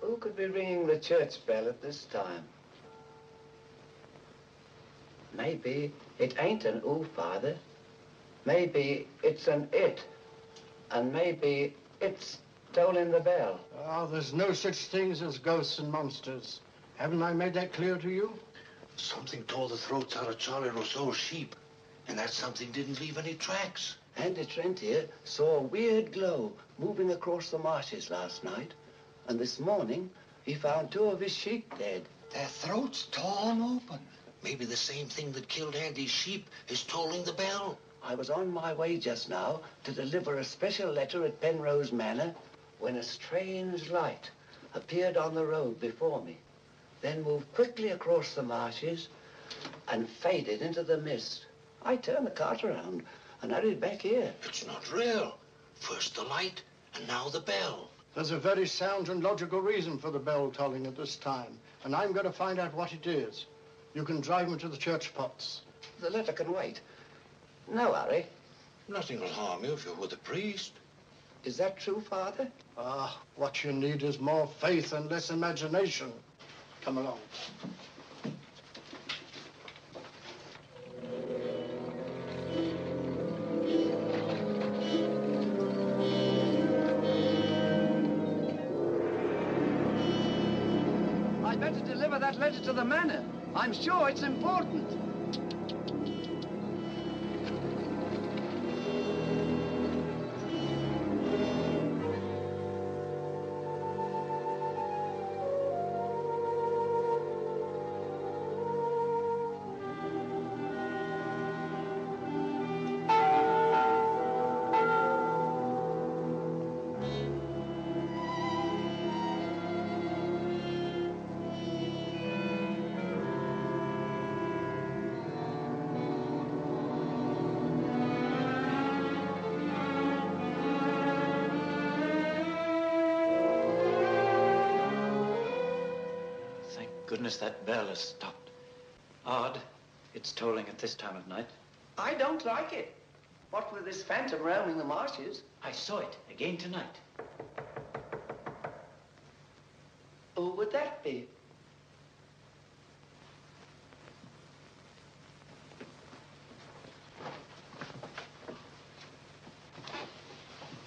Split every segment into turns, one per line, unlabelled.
Who could be ringing the church bell at this time? Maybe it ain't an ooh, Father. Maybe it's an it. And maybe it's tolling the bell.
Oh, there's no such things as ghosts and monsters. Haven't I made that clear to you?
Something tore the throats out of Charlie Rousseau's sheep, and that something didn't leave any tracks.
Andy Trent here saw a weird glow moving across the marshes last night. And this morning, he found 2 of his sheep dead.
Their throats torn open. Maybe the same thing that killed Andy's sheep is tolling the bell.
I was on my way just now to deliver a special letter at Penrose Manor when a strange light appeared on the road before me, then moved quickly across the marshes and faded into the mist. I turned the cart around and hurried back here.
It's not real. First the light, and now the bell.
There's a very sound and logical reason for the bell tolling at this time, and I'm going to find out what it is. You can drive me to the church pots.
The letter can wait. No hurry.
Nothing will harm you if you're with a priest.
Is that true, Father?
Ah, what you need is more faith and less imagination. Come along.
I'd better deliver that letter to the manor. I'm sure it's important.
Goodness, that bell has stopped. Odd, it's tolling at this time of night.
I don't like it. What with this phantom roaming the marshes?
I saw it again tonight.
Who would that be?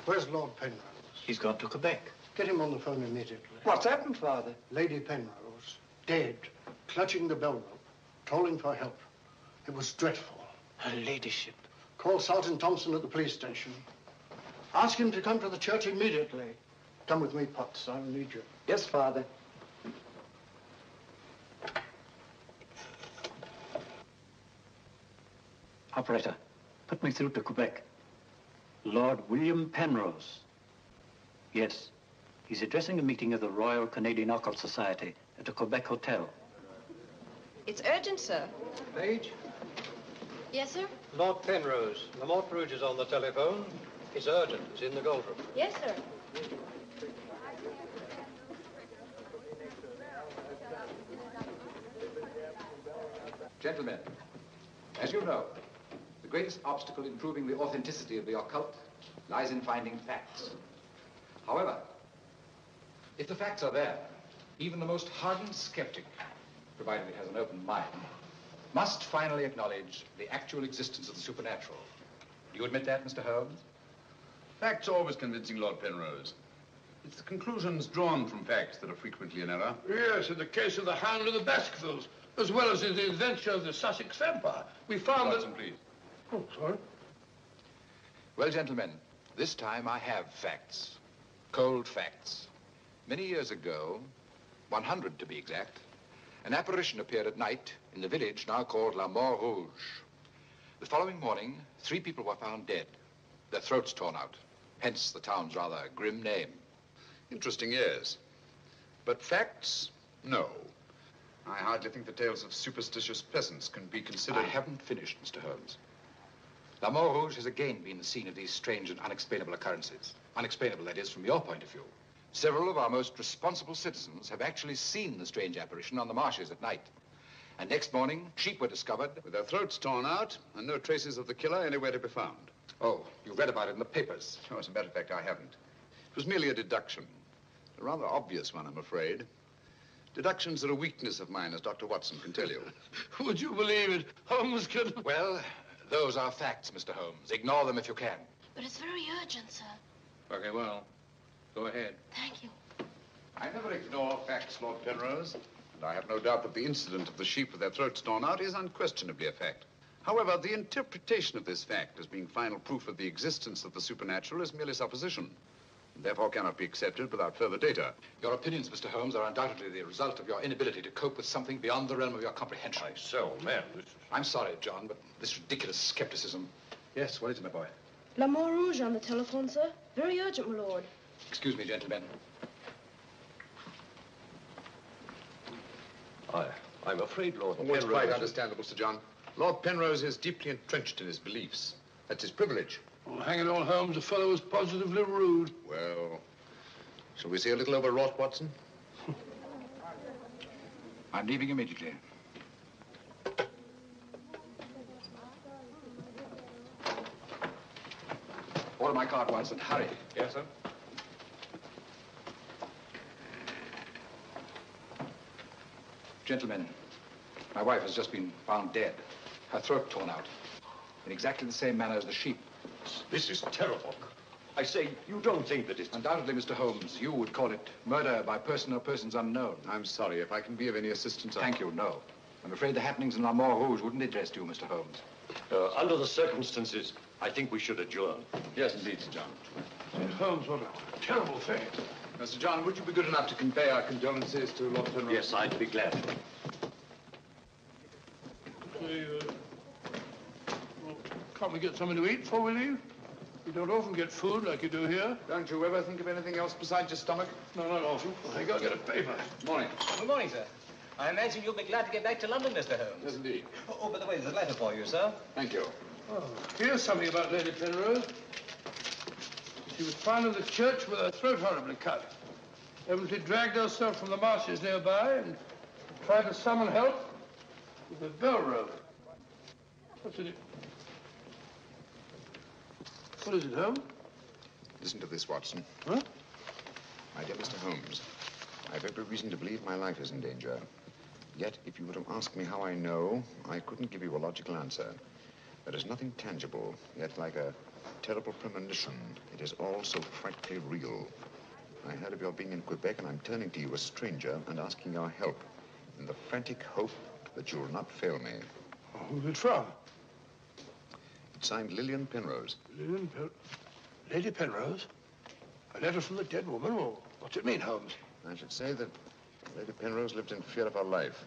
Where's Lord Penrose?
He's gone to Quebec.
Get him on the phone immediately.
What's happened, Father?
Lady Penrose, dead, clutching the bell rope, calling for help. It was dreadful.
Her ladyship.
Call Sergeant Thompson at the police station. Ask him to come to the church immediately. Come with me, Potts. I'll need you.
Yes, Father.
Operator, put me through to Quebec. Lord William Penrose. Yes, he's addressing a meeting of the Royal Canadian Occult Society at a Quebec hotel.
It's urgent, sir.
Page?
Yes, sir?
Lord Penrose. Lamont Rouge is on the telephone. It's urgent. It's in the gold room.
Yes, sir.
Gentlemen, as you know, the greatest obstacle in proving the authenticity of the occult lies in finding facts. However, if the facts are there, even the most hardened skeptic, provided he has an open mind, must finally acknowledge the actual existence of the supernatural. Do you admit that, Mr. Holmes?
Facts are always convincing, Lord Penrose. It's the conclusions drawn from facts that are frequently in error.
Yes, in the case of the Hound of the Baskervilles, as well as in the adventure of the Sussex Vampire, we found
Watson, please.
Oh, sorry.
Well, gentlemen, this time I have facts. Cold facts. Many years ago, 100 to be exact, an apparition appeared at night in the village now called La Mort Rouge. The following morning, 3 people were found dead, their throats torn out, hence the town's rather grim name.
Interesting, yes. But facts? No. I hardly think the tales of superstitious peasants can be considered...
I haven't finished, Mr. Holmes. La Mort Rouge has again been the scene of these strange and unexplainable occurrences. Unexplainable, that is, from your point of view. Several of our most responsible citizens have actually seen the strange apparition on the marshes at night. And next morning, sheep were discovered...
with their throats torn out and no traces of the killer anywhere to be found.
Oh, you read about it in the papers.
No, as a matter of fact, I haven't. It was merely a deduction. A rather obvious one, I'm afraid. Deductions are a weakness of mine, as Dr. Watson can tell you.
Would you believe it? Holmes could...
Well, those are facts, Mr. Holmes. Ignore them if you can.
But it's very urgent, sir.
Okay, well, go ahead.
Thank you.
I never ignore facts, Lord Penrose. And I have no doubt that the incident of the sheep with their throats torn out is unquestionably a fact. However, the interpretation of this fact as being final proof of the existence of the supernatural is merely supposition, and therefore cannot be accepted without further data.
Your opinions, Mr. Holmes, are undoubtedly the result of your inability to cope with something beyond the realm of your comprehension.
Myself, man, this is...
I'm sorry, John, but this ridiculous skepticism...
Yes, what is it, my boy?
La Mort Rouge on the telephone, sir. Very urgent, my lord.
Excuse me, gentlemen.
I'm afraid, Lord
Penrose... It's quite understandable, Sir John. Lord Penrose is deeply entrenched in his beliefs. That's his privilege.
Well, hang it all, Holmes, the fellow was positively rude.
Well, shall we see a little overwrought, Watson?
I'm leaving immediately. Order my card, Watson. Hurry.
Yes, sir?
Gentlemen, my wife has just been found dead. Her throat torn out. In exactly the same manner as the sheep.
This is terrible. I say, you don't think that it's...
Undoubtedly, Mr. Holmes, you would call it murder by person or persons unknown.
I'm sorry. If I can be of any assistance...
Thank you, no. I'm afraid the happenings in La Mort Rouge wouldn't interest you, Mr. Holmes.
Under the circumstances, I think we should adjourn.
Yes, indeed, Sir John.
Say, Holmes, what a terrible thing.
Sir John, would you be good enough to convey our condolences to Lord Penrose?
Yes, I'd be glad.
Say, well, can't we get something to eat before we leave? We don't often get food like you do here.
Don't you ever think of anything else besides your stomach?
No, not often. I gotta get a paper.
Morning.
Good morning, sir. I imagine you'll be glad to get back to London, Mr. Holmes.
Yes, indeed.
Oh, by the way, there's a letter for you, sir.
Thank you.
Oh, here's something about Lady Penrose. She was found in the church with her throat horribly cut. Evidently dragged herself from the marshes nearby and tried to summon help with a bell rope. What's in it? What is it, Holmes?
Listen to this, Watson.
Huh?
My dear Mr. Holmes, I have every reason to believe my life is in danger. Yet, if you were to ask me how I know, I couldn't give you a logical answer. There is nothing tangible, yet like a terrible premonition. It is all so frightfully real. I heard of your being in Quebec, and I'm turning to you, a stranger, and asking your help in the frantic hope that you will not fail me.
Oh, who's it from?
It's signed Lillian Penrose.
Lady Penrose? A letter from the dead woman? Well, what's it mean, Holmes?
I should say that Lady Penrose lived in fear of her life.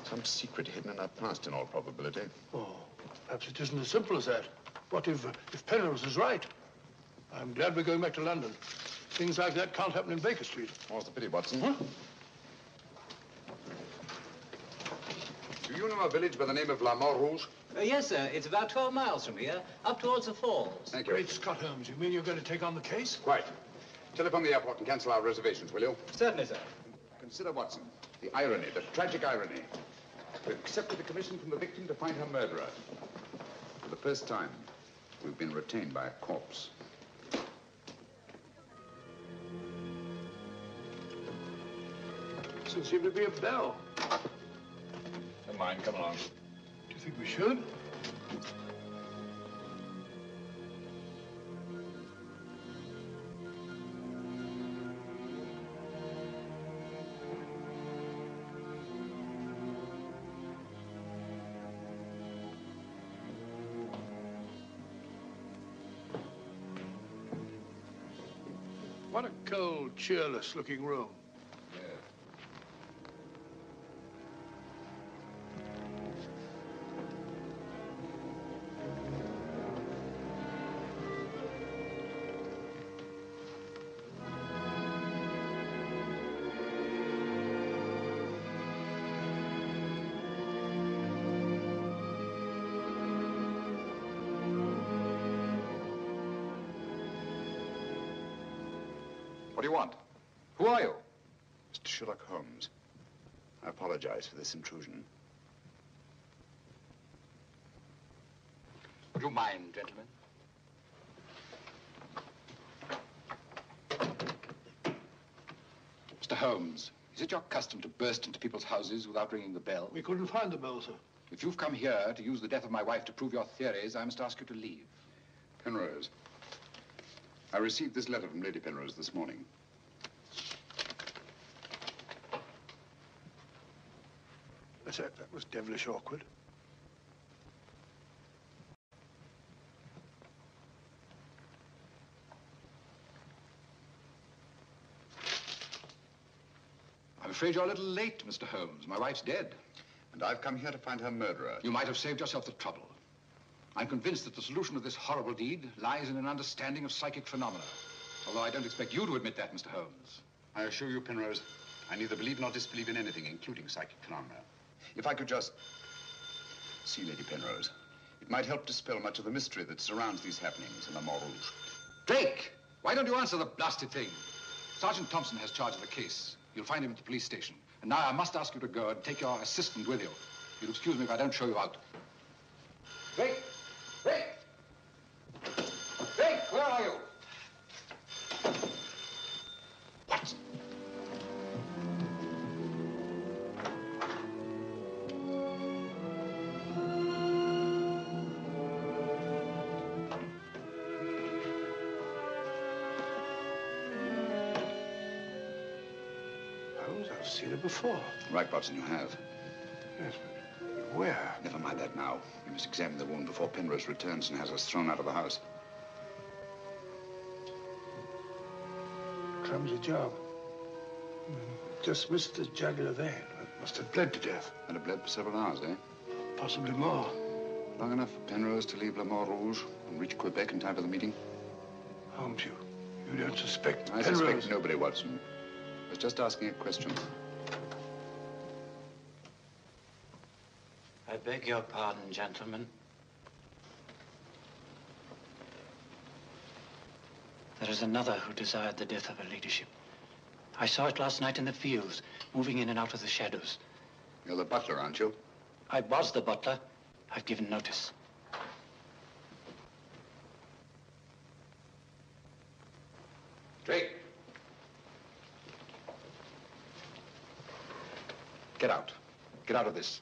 Some secret hidden in her past, in all probability.
Oh, perhaps it isn't as simple as that. What if Penrose is right? I'm glad we're going back to London. Things like that can't happen in Baker Street.
More's the pity, Watson.
Huh?
Do you know a village by the name of La Rouge?
Yes, sir. It's about 12 miles from here, up towards the falls.
Thank you.
Great Scott, Holmes. You mean you're going to take on the case?
Quite. Telephone the airport and cancel our reservations, will you?
Certainly, sir.
Consider, Watson, the irony, the tragic irony. We've accepted a commission from the victim to find her murderer. For the first time, we've been retained by a corpse.
Doesn't seem to be a bell.
Never mind, come along.
Do you think we should? What a cold, cheerless-looking room.
What do you want? Who are you?
Mr. Sherlock Holmes. I apologize for this intrusion.
Would you mind, gentlemen?
Mr. Holmes, is it your custom to burst into people's houses without ringing the bell?
We couldn't find the bell, sir.
If you've come here to use the death of my wife to prove your theories, I must ask you to leave.
Penrose. I received this letter from Lady Penrose this morning.
That was devilish awkward.
I'm afraid you're a little late, Mr. Holmes. My wife's dead.
And I've come here to find her murderer.
You might have saved yourself the trouble. I'm convinced that the solution of this horrible deed lies in an understanding of psychic phenomena. Although I don't expect you to admit that, Mr. Holmes.
I assure you, Penrose, I neither believe nor disbelieve in anything, including psychic phenomena. If I could just see Lady Penrose, it might help dispel much of the mystery that surrounds these happenings in La Rouge.
Drake! Why don't you answer the blasted thing? Sergeant Thompson has charge of the case. You'll find him at the police station. And now I must ask you to go and take your assistant with you. You'll excuse me if I don't show you out. Drake! Drake! Drake, where are you? What?
Holmes, I've seen her before.
Right, Watson, you have.
Yes, but where?
Never mind that now. We must examine the wound before Penrose returns and has us thrown out of the house.
Clumsy job. Just missed the jugular vein. It must have bled to death.
And it bled for several hours, eh?
Possibly more.
Long enough for Penrose to leave La Rouge and reach Quebec in time for the meeting?
Holmes, you don't suspect
I
Penrose?
suspect nobody, Watson. I was just asking a question.
I beg your pardon, gentlemen. There is another who desired the death of her ladyship. I saw it last night in the fields, moving in and out of the shadows.
You're the butler, aren't you?
I was the butler. I've given notice.
Drake! Get out. Get out of this.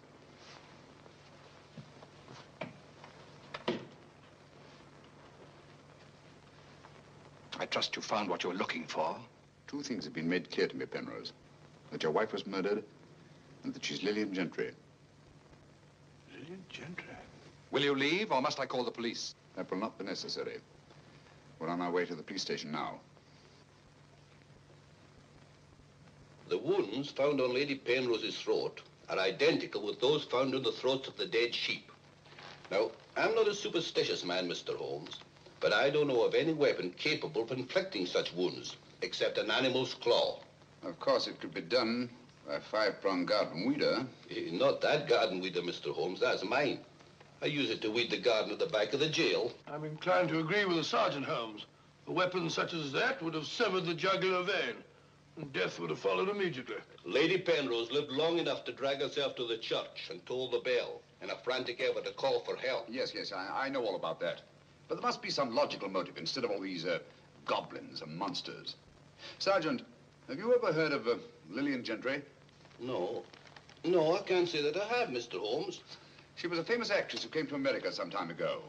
I trust you found what you were looking for.
Two things have been made clear to me, Penrose. That your wife was murdered, and that she's Lillian Gentry.
Lillian Gentry?
Will you leave, or must I call the police?
That will not be necessary. We're on our way to the police station now.
The wounds found on Lady Penrose's throat are identical with those found on the throats of the dead sheep. Now, I'm not a superstitious man, Mr. Holmes, but I don't know of any weapon capable of inflicting such wounds, except an animal's claw.
Of course, it could be done by a five-pronged garden weeder.
Not that garden weeder, Mr. Holmes. That's mine. I use it to weed the garden at the back of the jail.
I'm inclined to agree with the Sergeant, Holmes. A weapon such as that would have severed the jugular vein, and death would have followed immediately.
Lady Penrose lived long enough to drag herself to the church and toll the bell in a frantic effort to call for help.
Yes, I know all about that. But there must be some logical motive instead of all these goblins and monsters. Sergeant, have you ever heard of Lillian Gentry?
No. No, I can't say that I have, Mr. Holmes.
She was a famous actress who came to America some time ago.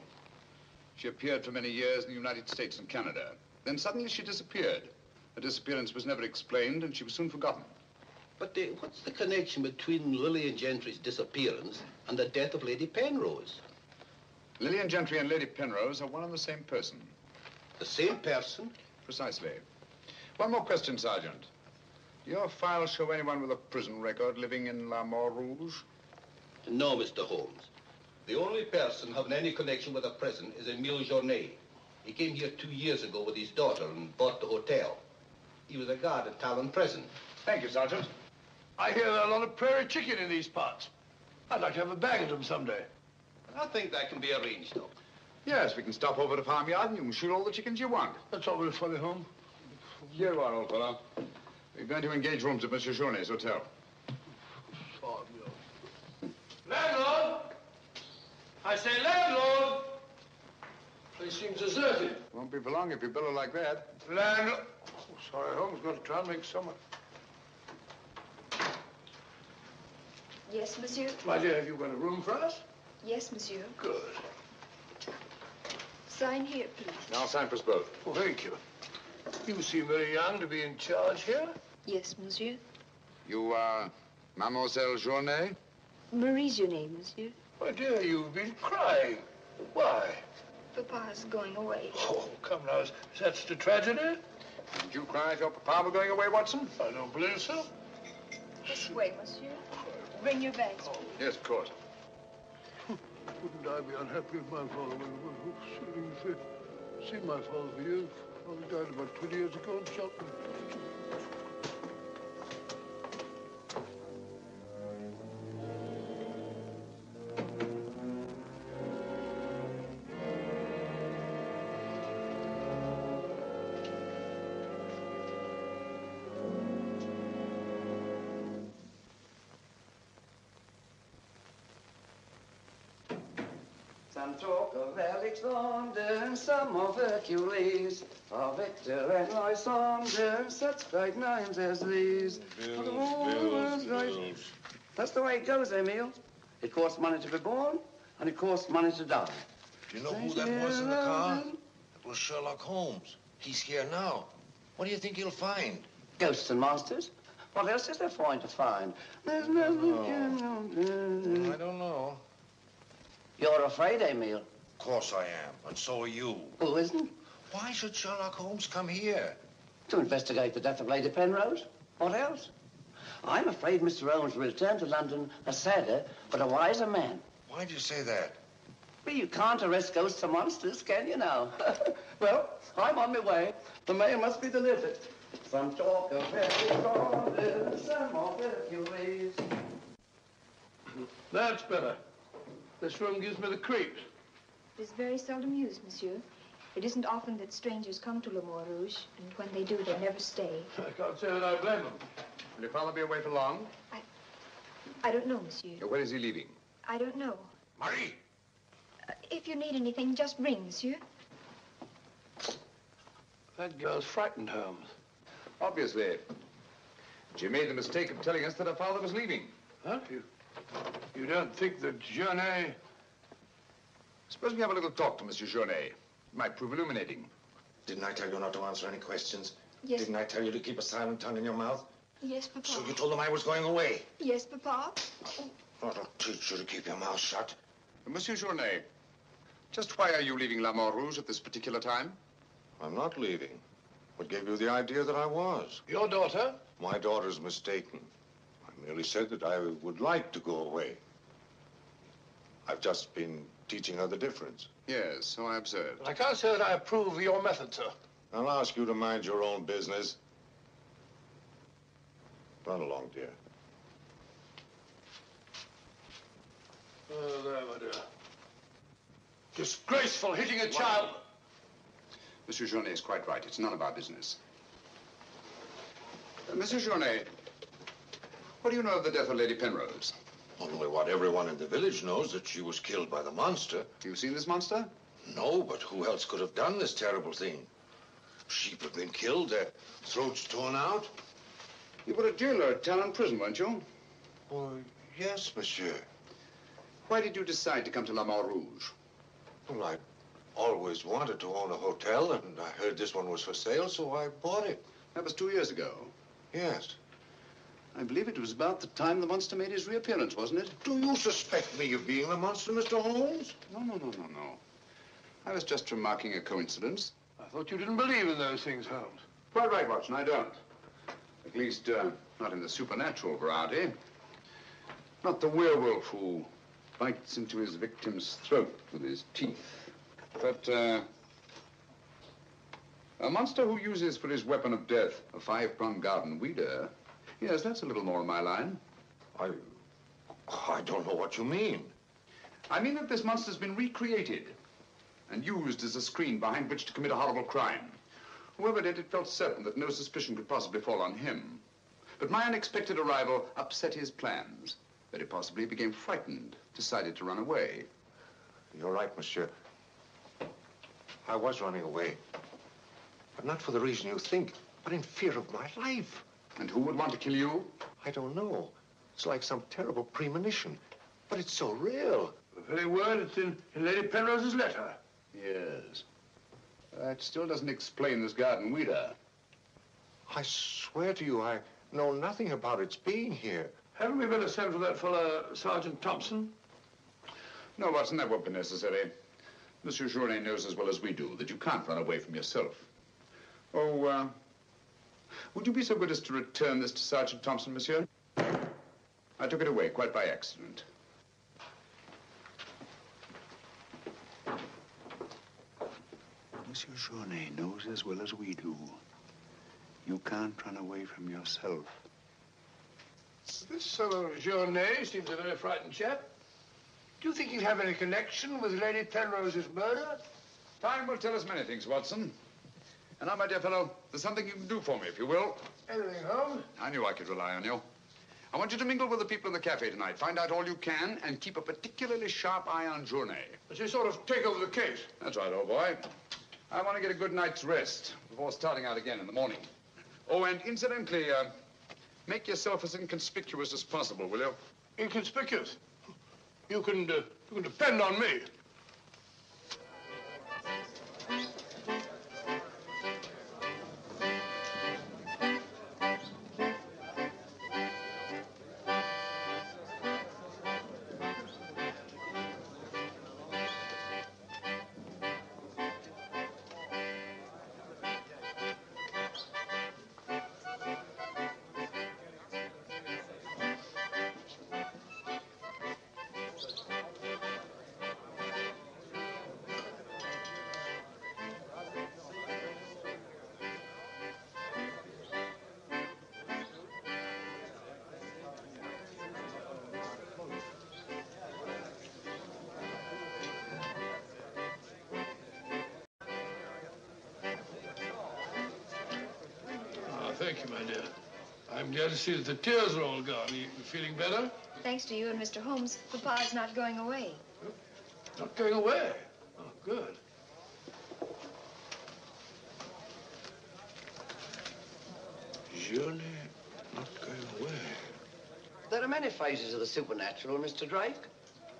She appeared for many years in the United States and Canada. Then suddenly she disappeared. Her disappearance was never explained, and she was soon forgotten.
But what's the connection between Lillian Gentry's disappearance and the death of Lady Penrose?
Lillian Gentry and Lady Penrose are one and the same person.
The same person?
Precisely. One more question, Sergeant. Do your files show anyone with a prison record living in La Mort Rouge?
No, Mr. Holmes. The only person having any connection with a prison is Emile Journet. He came here 2 years ago with his daughter and bought the hotel. He was a guard at Talon Prison.
Thank you, Sergeant.
I hear there are a lot of prairie chicken in these parts. I'd like to have a bag of them someday.
I think that can be arranged, though.
Yes, we can stop over at the farmyard and you can shoot all the chickens you want.
That's all very funny, Holmes.
Here you are, old fellow. We're going to engage rooms at Monsieur Journet's hotel.
Landlord! I say landlord! Place seems deserted.
Won't be for long if you billow like that.
Landlord! Oh, sorry, Holmes. Got to try and make summer.
Yes, monsieur?
My dear, have you got a room for us?
Yes, monsieur.
Good.
Sign here, please.
I'll sign for us both.
Oh, thank you. You seem very young to be in charge here.
Yes, monsieur.
You are Mademoiselle Journet?
Marie's your name, monsieur.
My dear, you've been crying. Why?
Papa's going away.
Oh, come now. Is that such a tragedy?
Did you cry if your papa were going away, Watson?
I don't believe so.
This way, monsieur. Bring your bags, please.
Yes, of course.
Wouldn't I be unhappy if my father went? Seen my father for years. Father died about 20 years ago in Cheltenham.
Some talk of Alexander, some of Hercules, of Victor and Lysander, such great names as these. That's the way it goes, Emile. It costs money to be born, and it costs money to die.
Do you know who that was in the car? It was Sherlock Holmes. He's here now. What do you think he'll find?
Ghosts and monsters. What else is there for him to find? There's nothing.
I don't know.
You're afraid, Emile?
Of course I am, and so are you.
Who isn't?
Why should Sherlock Holmes come here?
To investigate the death of Lady Penrose. What else? I'm afraid Mr. Holmes will return to London a sadder but a wiser man.
Why do you say that?
Well, you can't arrest ghosts and monsters, can you now? Well, I'm on my way. The mail must be delivered. Some talk of Hercules, some of Hercules.
That's better. This room gives me the creeps.
It is very seldom used, monsieur. It isn't often that strangers come to Le Mort Rouge, and when they do, they never stay.
I can't say that I blame them.
Will your father be away for long?
I don't know, monsieur.
When is he leaving?
I don't know.
Marie!
If you need anything, just ring, monsieur.
That girl's frightened, Holmes.
Obviously. She made the mistake of telling us that her father was leaving.
Huh? You don't think that Journet...
Suppose we have a little talk to Monsieur Journet. It might prove illuminating.
Didn't I tell you not to answer any questions?
Yes.
Didn't I tell you to keep a silent tongue in your mouth?
Yes, Papa.
So you told them I was going away?
Yes, Papa.
That'll teach you to keep your mouth shut.
Monsieur Journet, just why are you leaving La Montrouge at this particular time?
I'm not leaving. What gave you the idea that I was?
Your daughter?
My daughter's mistaken. I merely said that I would like to go away. I've just been teaching her the difference.
Yes, so I observed.
I can't say that I approve of your method, sir.
I'll ask you to mind your own business. Run along, dear.
Oh, there, my dear. Disgraceful, hitting a child.
Monsieur Journet is quite right. It's none of our business. Monsieur Journet, what do you know of the death of Lady Penrose?
Only what everyone in the village knows, that she was killed by the monster.
You've seen this monster?
No, but who else could have done this terrible thing? Sheep have been killed, their throats torn out.
You were a jailer at Talon Prison, weren't you?
Oh, yes, monsieur.
Why did you decide to come to La Montrouge?
Well, I always wanted to own a hotel, and I heard this one was for sale, so I bought it.
That was 2 years ago.
Yes.
I believe it was about the time the monster made his reappearance, wasn't it?
Do you suspect me of being the monster, Mr. Holmes?
No. I was just remarking a coincidence.
I thought you didn't believe in those things, Holmes.
Quite right, Watson, I don't. At least, not in the supernatural variety. Not the werewolf who bites into his victim's throat with his teeth. But, a monster who uses for his weapon of death a 5-pronged garden weeder. Yes, that's a little more in my line.
I don't know what you mean.
I mean that this monster's been recreated and used as a screen behind which to commit a horrible crime. Whoever did it felt certain that no suspicion could possibly fall on him. But my unexpected arrival upset his plans. Very possibly he became frightened, decided to run away.
You're right, monsieur. I was running away. But not for the reason you think, but in fear of my life.
And who would want to kill you?
I don't know. It's like some terrible premonition. But it's so real.
The very word, it's in Lady Penrose's letter.
Yes. That still doesn't explain this garden weeder.
I swear to you, I know nothing about its being here.
Haven't we better send for that fellow, Sergeant Thompson?
No, Watson, that won't be necessary. Monsieur Journet knows as well as we do that you can't run away from yourself. Oh, would you be so good as to return this to Sergeant Thompson, monsieur? I took it away quite by accident.
Monsieur Journet knows as well as we do. You can't run away from yourself.
This fellow Journet seems a very frightened chap. Do you think he'd have any connection with Lady Penrose's murder?
Time will tell us many things, Watson. And now, my dear fellow, there's something you can do for me, if you will.
Anything, Holmes?
I knew I could rely on you. I want you to mingle with the people in the cafe tonight. Find out all you can and keep a particularly sharp eye on Journet.
Does he sort of take over the case?
That's right, old boy. I want to get a good night's rest before starting out again in the morning. Oh, and incidentally, make yourself as inconspicuous as possible, will you?
Inconspicuous? You can depend on me. Thank you, my dear. I'm glad to see that the tears are all gone. You feeling better?
Thanks to you and Mr. Holmes, Papa's not going away.
Not going away? Oh, good.
Journet not going away.
There are many phases of the supernatural, Mr. Drake.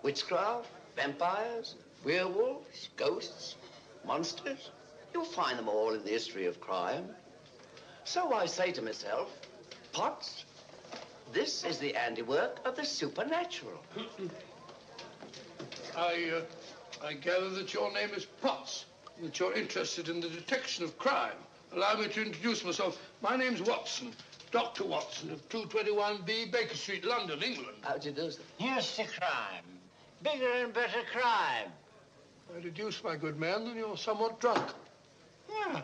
Witchcraft, vampires, werewolves, ghosts, monsters. You'll find them all in the history of crime. So I say to myself, Potts, this is the handiwork of the supernatural.
I gather that your name is Potts, that you're interested in the detection of crime. Allow me to introduce myself. My name's Watson, Dr. Watson of 221B Baker Street, London, England.
How do you do, sir?
Here's the crime. Bigger and better crime.
I deduce, my good man, that you're somewhat drunk.
Yeah.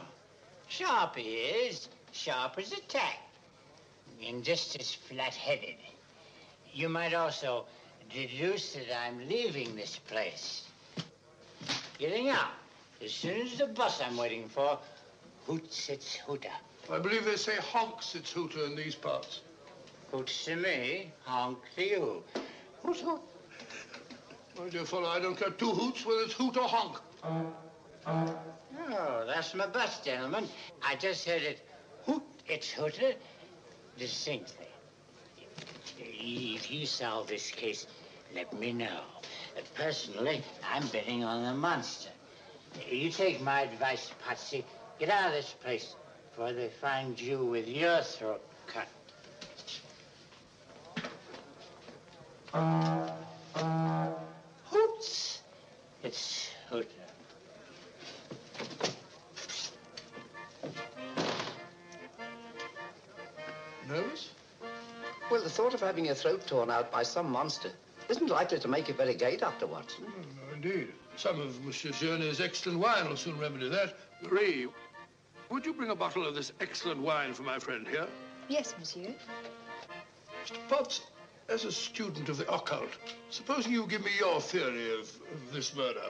Sharp he is, sharp as a tack, and just as flat-headed. You might also deduce that I'm leaving this place. Getting out. As soon as the bus I'm waiting for hoots its hooter.
I believe they say honks its hooter in these parts.
Hoots to me, honk to you. Hoot, hoot.
My dear fellow, I don't care two hoots whether it's hoot or honk.
Oh, that's my bus, gentlemen. I just heard it hoot its hooter distinctly. If you solve this case, let me know. Personally, I'm betting on the monster. You take my advice, Patsy. Get out of this place before they find you with your throat cut. Hoots! It's hooter.
Nervous?
Well, the thought of having your throat torn out by some monster isn't likely to make you very gay, Dr. Watson.
No, indeed. Some of Monsieur Journet's excellent wine will soon remedy that. Marie, would you bring a bottle of this excellent wine for my friend here?
Yes, monsieur.
Mr. Potts, as a student of the occult, supposing you give me your theory of this murder.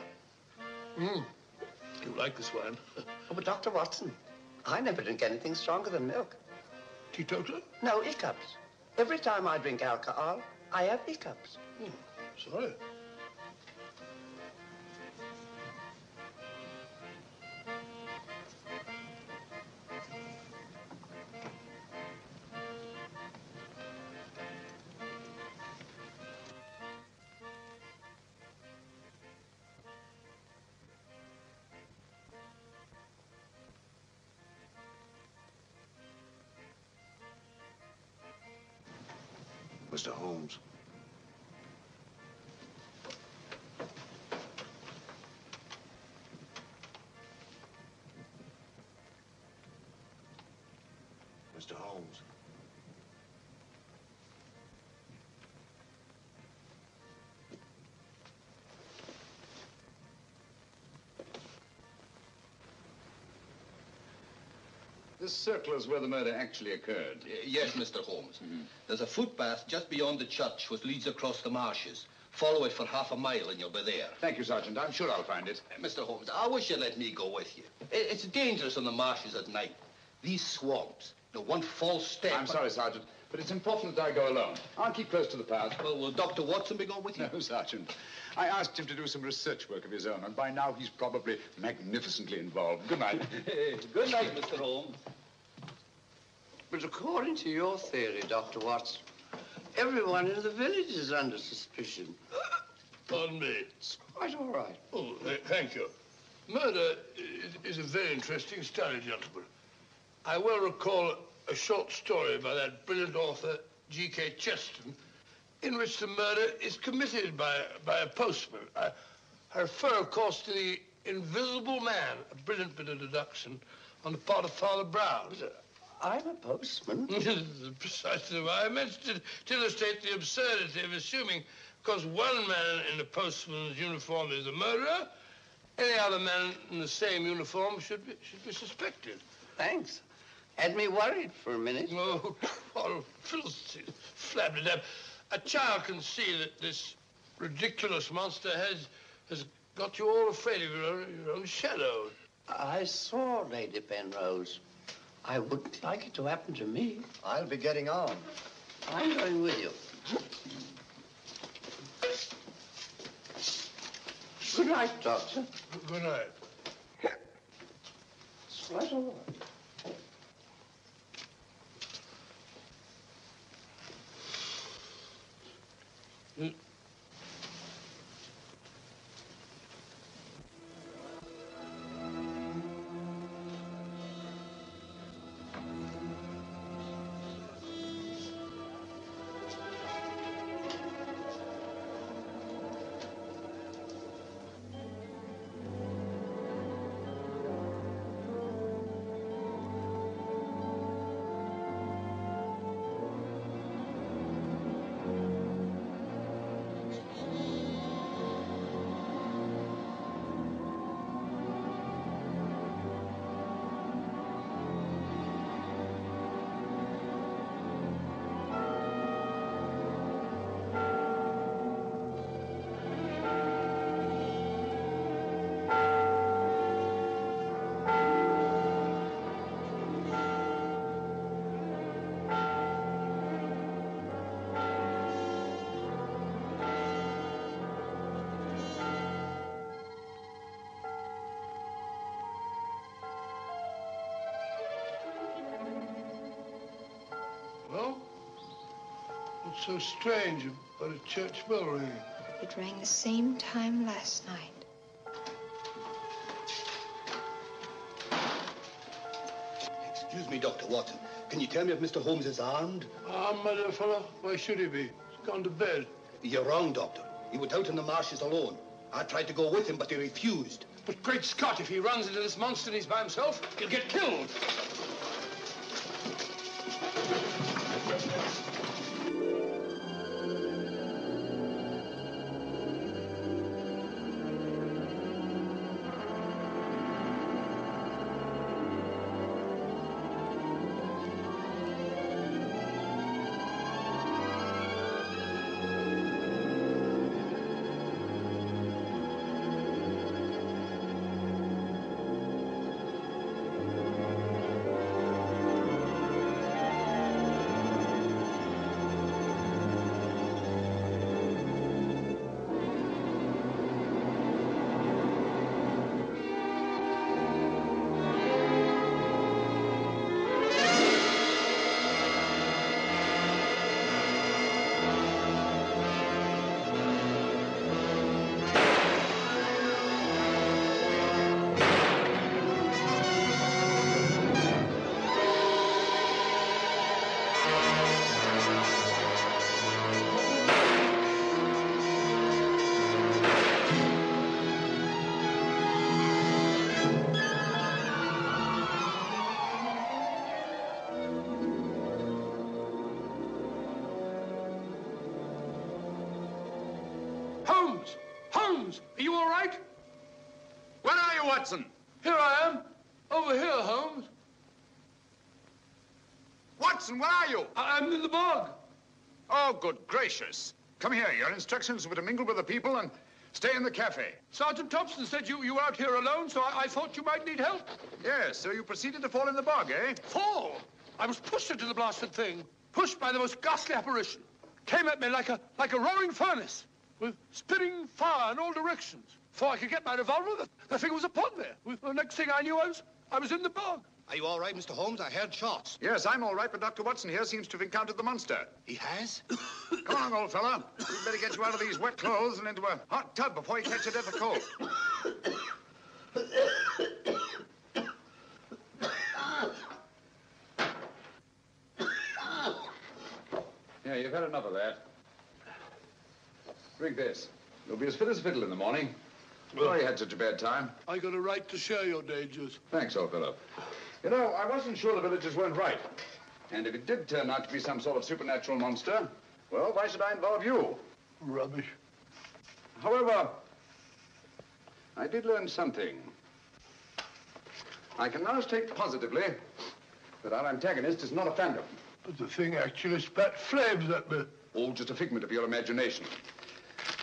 You like this wine?
Oh, but Dr. Watson, I never drink anything stronger than milk.
Teetotaler?
No, hiccups. Every time I drink alcohol, I have hiccups.
Sorry.
Mr. Holmes. Mr. Holmes.
This circle is where the murder actually occurred.
Yes, Mr. Holmes. There's a footpath just beyond the church which leads across the marshes. Follow it for half a mile and you'll be there.
Thank you, Sergeant. I'm sure I'll find it.
Mr. Holmes, I wish you'd let me go with you. It's dangerous on the marshes at night. These swamps, one false step...
I'm sorry, Sergeant, but it's important that I go alone. I'll keep close to the path.
Well, will Dr. Watson be going with you?
No, Sergeant. I asked him to do some research work of his own, and by now he's probably magnificently involved. Good night.
Good night, Mr. Holmes.
But according to your theory, Dr. Watson, everyone in the village is under suspicion.
Pardon me.
It's quite all right.
Oh, thank you. Murder is a very interesting study, gentlemen. I well recall a short story by that brilliant author, G.K. Chesterton, in which the murder is committed by a postman. I refer, of course, to The Invisible Man, a brilliant bit of deduction on the part of Father Brown.
I'm a postman.
Precisely why I mentioned it, to illustrate the absurdity of assuming because one man in a postman's uniform is a murderer, any other man in the same uniform should be suspected.
Thanks. Had me worried for a minute.
Oh, filthy, flabby-dab. A child can see that this ridiculous monster has got you all afraid of your own shadow.
I saw Lady Penrose. I wouldn't like it to happen to me.
I'll be getting on.
I'm going with you. Good night, Doctor.
Good night.
It's quite all right.
What's so strange about a church bell ringing?
It rang the same time last night.
Excuse me, Dr. Watson. Can you tell me if Mr. Holmes is armed?
Armed, my dear fellow? Why should he be? He's gone to bed.
You're wrong, Doctor. He went out in the marshes alone. I tried to go with him, but he refused.
But great Scott, if he runs into this monster and he's by himself, he'll get killed. Holmes! Holmes! Are you all right?
Where are you, Watson?
Here I am. Over here, Holmes.
Watson, where are you?
I'm in the bog.
Oh, good gracious. Come here. Your instructions were to mingle with the people and stay in the cafe.
Sergeant Thompson said you were out here alone, so I thought you might need help.
Yes, so you proceeded to fall in the bog, eh?
Fall? I was pushed into the blasted thing. Pushed by the most ghastly apparition. Came at me like a roaring furnace, with spitting fire in all directions. Before I could get my revolver, the thing was upon me. The next thing I knew, I was in the bog.
Are you all right, Mr. Holmes? I heard shots.
Yes, I'm all right, but Dr. Watson here seems to have encountered the monster.
He has?
Come on, old fella. We'd better get you out of these wet clothes and into a hot tub before you catch a death of cold.
Yeah, you've had enough of that. Drink this. You'll be as fit as a fiddle in the morning. Sorry you had such a bad time.
I got a right to share your dangers.
Thanks, old fellow. You know, I wasn't sure the villagers weren't right. And if it did turn out to be some sort of supernatural monster, well, why should I involve you?
Rubbish.
However, I did learn something. I can now state positively that our antagonist is not a phantom.
But the thing actually spat flames at me.
All just a figment of your imagination.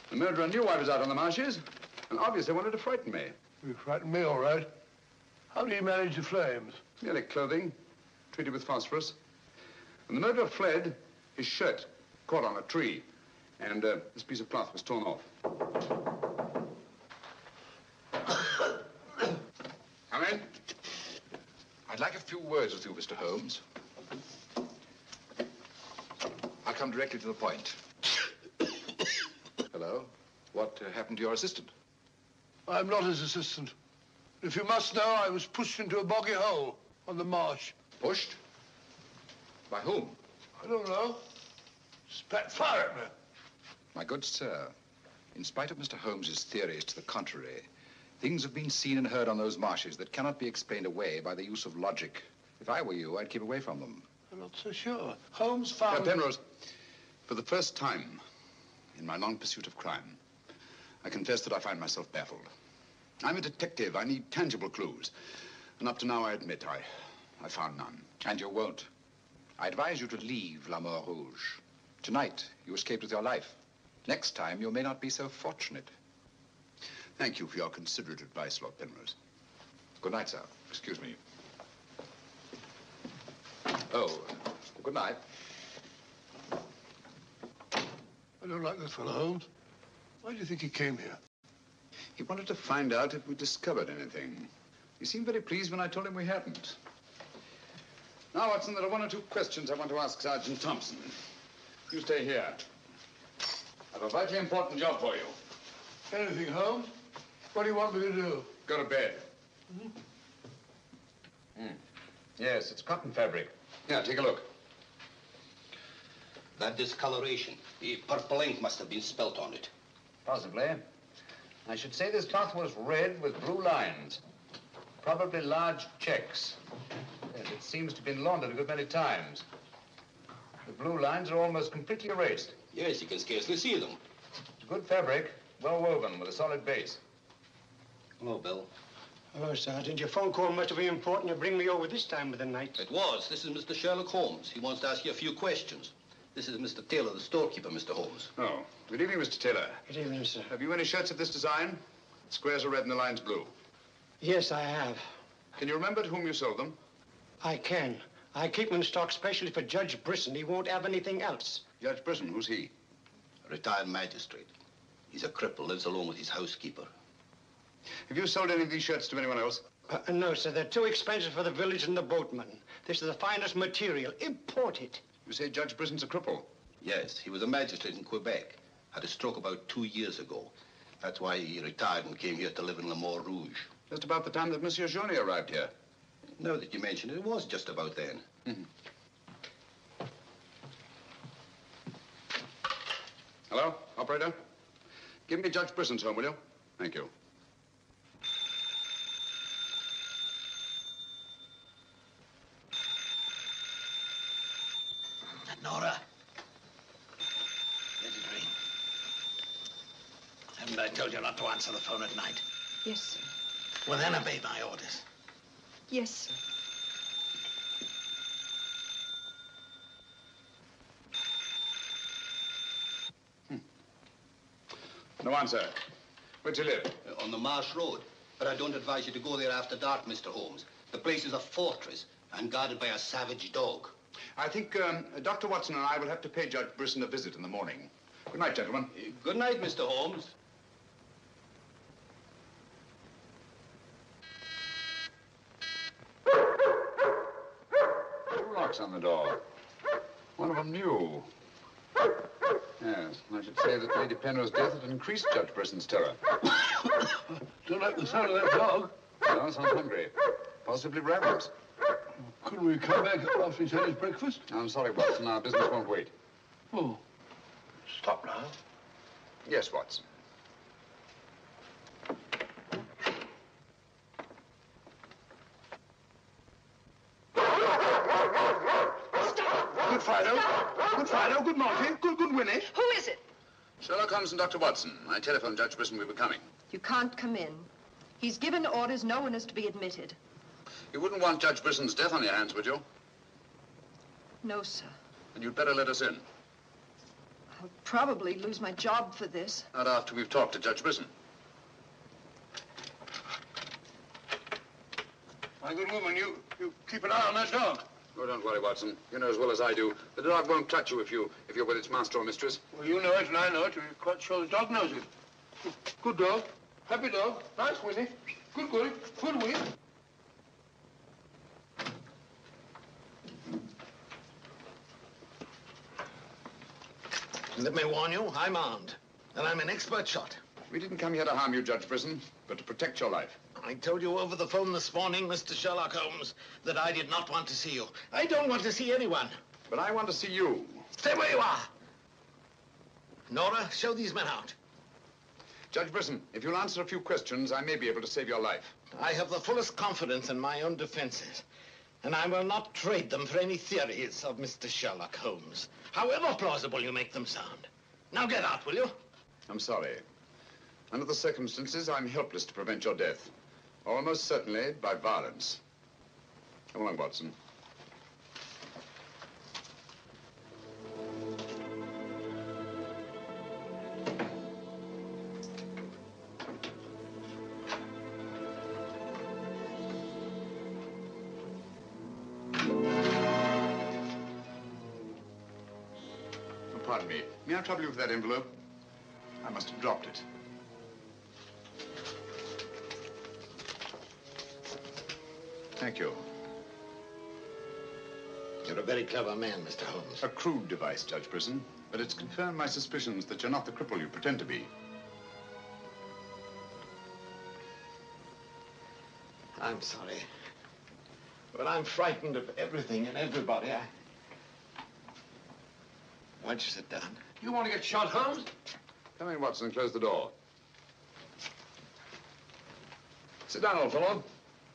The murderer knew I was out on the marshes, and obviously wanted to frighten me.
You frightened me, all right. How do you manage the flames?
Merely clothing, treated with phosphorus. When the murderer fled, his shirt caught on a tree, and this piece of cloth was torn off. Come in.
I'd like a few words with you, Mr. Holmes. I'll come directly to the point. Hello? What happened to your assistant?
I'm not his assistant. If you must know, I was pushed into a boggy hole on the marsh.
Pushed? By whom?
I don't know. Spat fire at me.
My good sir, in spite of Mr. Holmes's theories to the contrary, things have been seen and heard on those marshes that cannot be explained away by the use of logic. If I were you, I'd keep away from them.
I'm not so sure. Holmes found...
Penrose, for the first time in my long pursuit of crime, I confess that I find myself baffled. I'm a detective. I need tangible clues. And up to now, I admit, I found none.
And you won't. I advise you to leave La Mort Rouge. Tonight, you escaped with your life. Next time, you may not be so fortunate.
Thank you for your considerate advice, Lord Penrose.
Good night, sir. Excuse me. Oh, good night.
I don't like this fellow, Holmes. Why do you think he came here?
He wanted to find out if we discovered anything. He seemed very pleased when I told him we hadn't. Now, Watson, there are one or two questions I want to ask Sergeant Thompson. You stay here. I have a vitally important job for you.
Anything, Holmes? What do you want me to do?
Go to bed. Yes, it's cotton fabric. Yeah, take a look.
That discoloration, the purple ink must have been spelt on it.
Possibly. I should say this cloth was red with blue lines. Probably large checks. Yes, it seems to have been laundered a good many times. The blue lines are almost completely erased.
Yes, you can scarcely see them.
It's good fabric, well woven, with a solid base.
Hello, Bill.
Hello, Sergeant. Your phone call must have been important to bring me over this time of the night.
It was. This is Mr. Sherlock Holmes. He wants to ask you a few questions. This is Mr. Taylor, the storekeeper, Mr. Holmes.
Oh, good evening, Mr. Taylor.
Good evening, sir.
Have you any shirts of this design? The squares are red and the lines blue.
Yes, I have.
Can you remember to whom you sold them?
I can. I keep them in stock specially for Judge Brisson. He won't have anything else.
Judge Brisson, who's he?
A retired magistrate. He's a cripple, lives alone with his housekeeper.
Have you sold any of these shirts to anyone else?
No, sir. They're too expensive for the village and the boatmen. This is the finest material. Imported.
You say Judge Brisson's a cripple?
Yes, he was a magistrate in Quebec. Had a stroke about 2 years ago. That's why he retired and came here to live in Le Mort Rouge.
Just about the time that Monsieur Journey arrived here.
Now that you mention it, it was just about then.
Hello, operator? Give me Judge Brisson's home, will you? Thank you.
Nora. Let it ring. Haven't I told you not to answer the phone at night?
Yes, sir.
Well, then obey my orders.
Yes, sir.
No answer. Where'd you live?
On the Marsh Road. But I don't advise you to go there after dark, Mr. Holmes. The place is a fortress and guarded by a savage dog.
I think Dr. Watson and I will have to pay Judge Brisson a visit in the morning. Good night, gentlemen.
Good night, Mr. Holmes.
Two locks on the door. One of them new. Yes, I should say that Lady Penrose's death had increased Judge Brisson's terror.
Don't like the sound of that dog.
No, sounds hungry. Possibly ravenous.
Couldn't we come back after he's had his breakfast?
I'm sorry, Watson. Our business won't wait.
Oh. Stop now.
Yes, Watson.
Good Fido. Good Fido. Good Monty. Good Winnie.
Who is it?
Sherlock Holmes and Dr. Watson. I telephoned Judge Brisson we were coming.
You can't come in. He's given orders no one is to be admitted.
You wouldn't want Judge Brisson's death on your hands, would you?
No, sir.
Then you'd better let us in.
I'll probably lose my job for this.
Not after we've talked to Judge Brisson.
My good woman, you keep an eye on that dog.
Oh, don't worry, Watson. You know as well as I do. The dog won't touch you if you're with its master or mistress.
Well, you know it and I know it. You're quite sure the dog knows it. Good dog. Happy dog. Nice, Winnie. Good, Winnie.
Let me warn you, I'm armed. And I'm an expert shot.
We didn't come here to harm you, Judge Brisson, but to protect your life.
I told you over the phone this morning, Mr. Sherlock Holmes, that I did not want to see you. I don't want to see anyone.
But I want to see you.
Stay where you are. Nora, show these men out.
Judge Brisson, if you'll answer a few questions, I may be able to save your life.
I have the fullest confidence in my own defenses, and I will not trade them for any theories of Mr. Sherlock Holmes, however plausible you make them sound. Now get out, will you?
I'm sorry. Under the circumstances, I'm helpless to prevent your death. Almost certainly by violence. Come along, Watson. Pardon me. May I trouble you with that envelope? I must have dropped it. Thank you.
You're a very clever man, Mr. Holmes.
A crude device, Judge Brisson, but it's confirmed my suspicions that you're not the cripple you pretend to be.
I'm sorry. But I'm frightened of everything and everybody. Why don't you sit down?
You want to get shot, Holmes?
Come in, Watson, and close the door. Sit down, old fellow.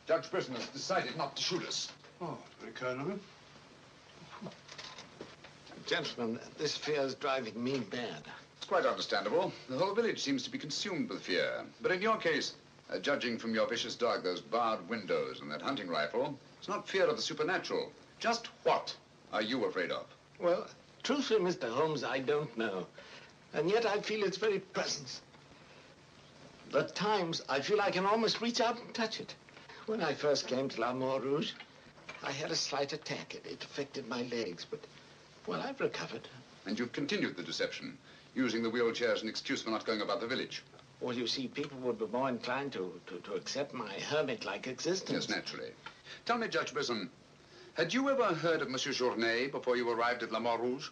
Judge Brisson has decided not to shoot us.
Oh, very kind of him.
Gentlemen, this fear's driving me mad.
It's quite understandable. The whole village seems to be consumed with fear. But in your case, judging from your vicious dog, those barred windows, and that hunting rifle, it's not fear of the supernatural. Just what are you afraid of?
Well, truthfully, Mr. Holmes, I don't know. And yet I feel its very presence. At times, I feel I can almost reach out and touch it. When I first came to La Mort Rouge, I had a slight attack. It affected my legs, but, well, I've recovered.
And you've continued the deception, using the wheelchair as an excuse for not going about the village.
Well, you see, people would be more inclined to accept my hermit-like existence.
Yes, naturally. Tell me, Judge Brisson, had you ever heard of Monsieur Journet before you arrived at La Mort Rouge?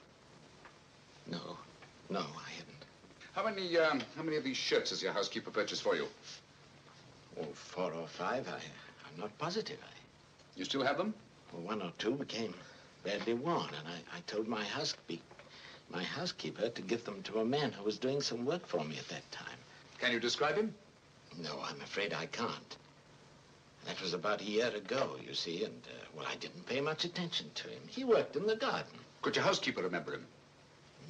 No, I hadn't.
How many of these shirts has your housekeeper purchased for you?
Oh, 4 or 5. I'm not positive.
You still have them?
Well, 1 or 2 became badly worn, and I told my housekeeper to give them to a man who was doing some work for me at that time.
Can you describe him?
No, I'm afraid I can't. That was about a year ago, you see, and, well, I didn't pay much attention to him. He worked in the garden.
Could your housekeeper remember him?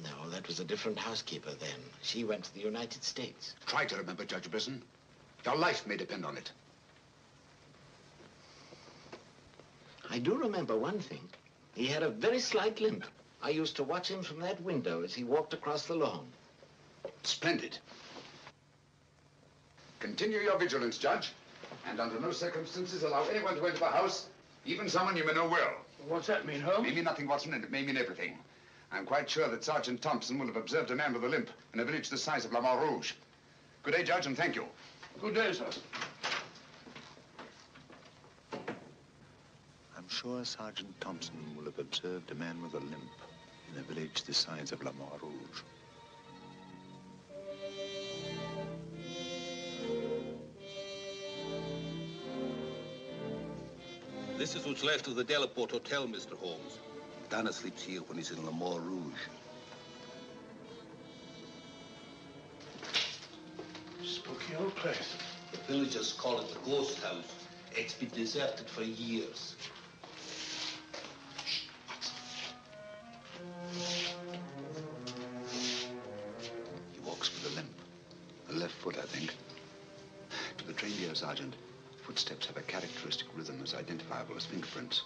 No, that was a different housekeeper then. She went to the United States.
Try to remember, Judge Brisson. Your life may depend on it.
I do remember one thing. He had a very slight limp. I used to watch him from that window as he walked across the lawn.
Splendid. Continue your vigilance, Judge. And under no circumstances allow anyone to enter the house, even someone you may know well.
What's that mean, Holmes?
It may mean nothing, Watson, and it may mean everything. I'm quite sure that Sergeant Thompson will have observed a man with a limp in a village the size of La Mort Rouge. Good day, Judge, and thank you.
Good day, sir.
I'm sure Sergeant Thompson will have observed a man with a limp in a village the size of La Mort Rouge.
This is what's left of the Delaport Hotel, Mr. Holmes. Dana sleeps here when he's in La Mort Rouge.
Spooky old place.
The villagers call it the ghost house. It's been deserted for years.
He walks with a limp. A left foot, I think. To the trained ear, Sergeant, footsteps have a characteristic rhythm as identifiable as fingerprints.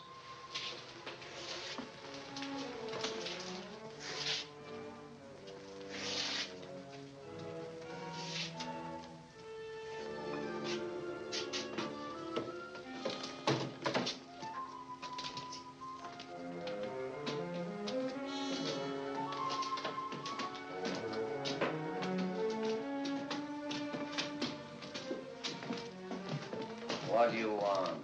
What do you want?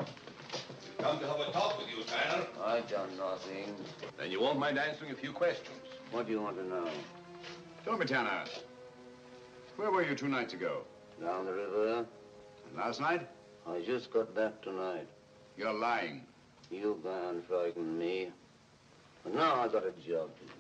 Come to have a talk with you, Tanner.
I've done nothing.
Then you won't mind answering a few questions.
What do you want to know?
Tell me, Tanner, where were you 2 nights ago?
Down the river.
And last night?
I just got back tonight.
You're lying.
You can't frighten me. But now I got a job to do.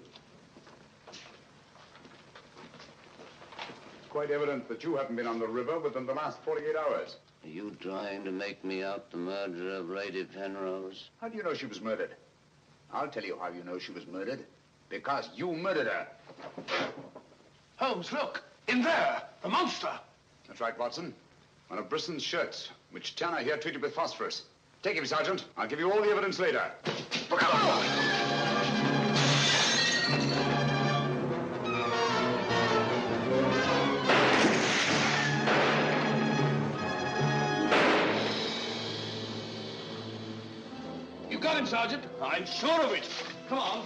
It's quite evident that you haven't been on the river within the last 48 hours.
Are you trying to make me out the murderer of Lady Penrose?
How do you know she was murdered? I'll tell you how you know she was murdered. Because you murdered her.
Holmes, look! In there! The monster!
That's right, Watson. One of Brisson's shirts, which Tanner here treated with phosphorus. Take him, Sergeant. I'll give you all the evidence later. Look out!
You got him, Sergeant. I'm sure of it. Come on.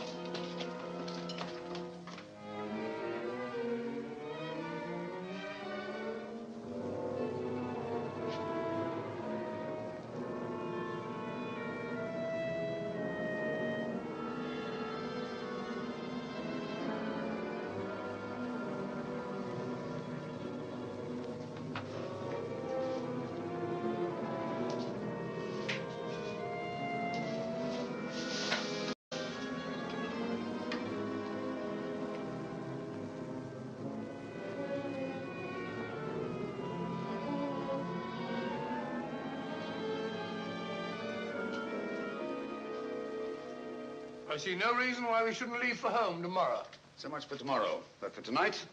I see no reason why we shouldn't leave for home tomorrow.
So much for tomorrow. But for tonight,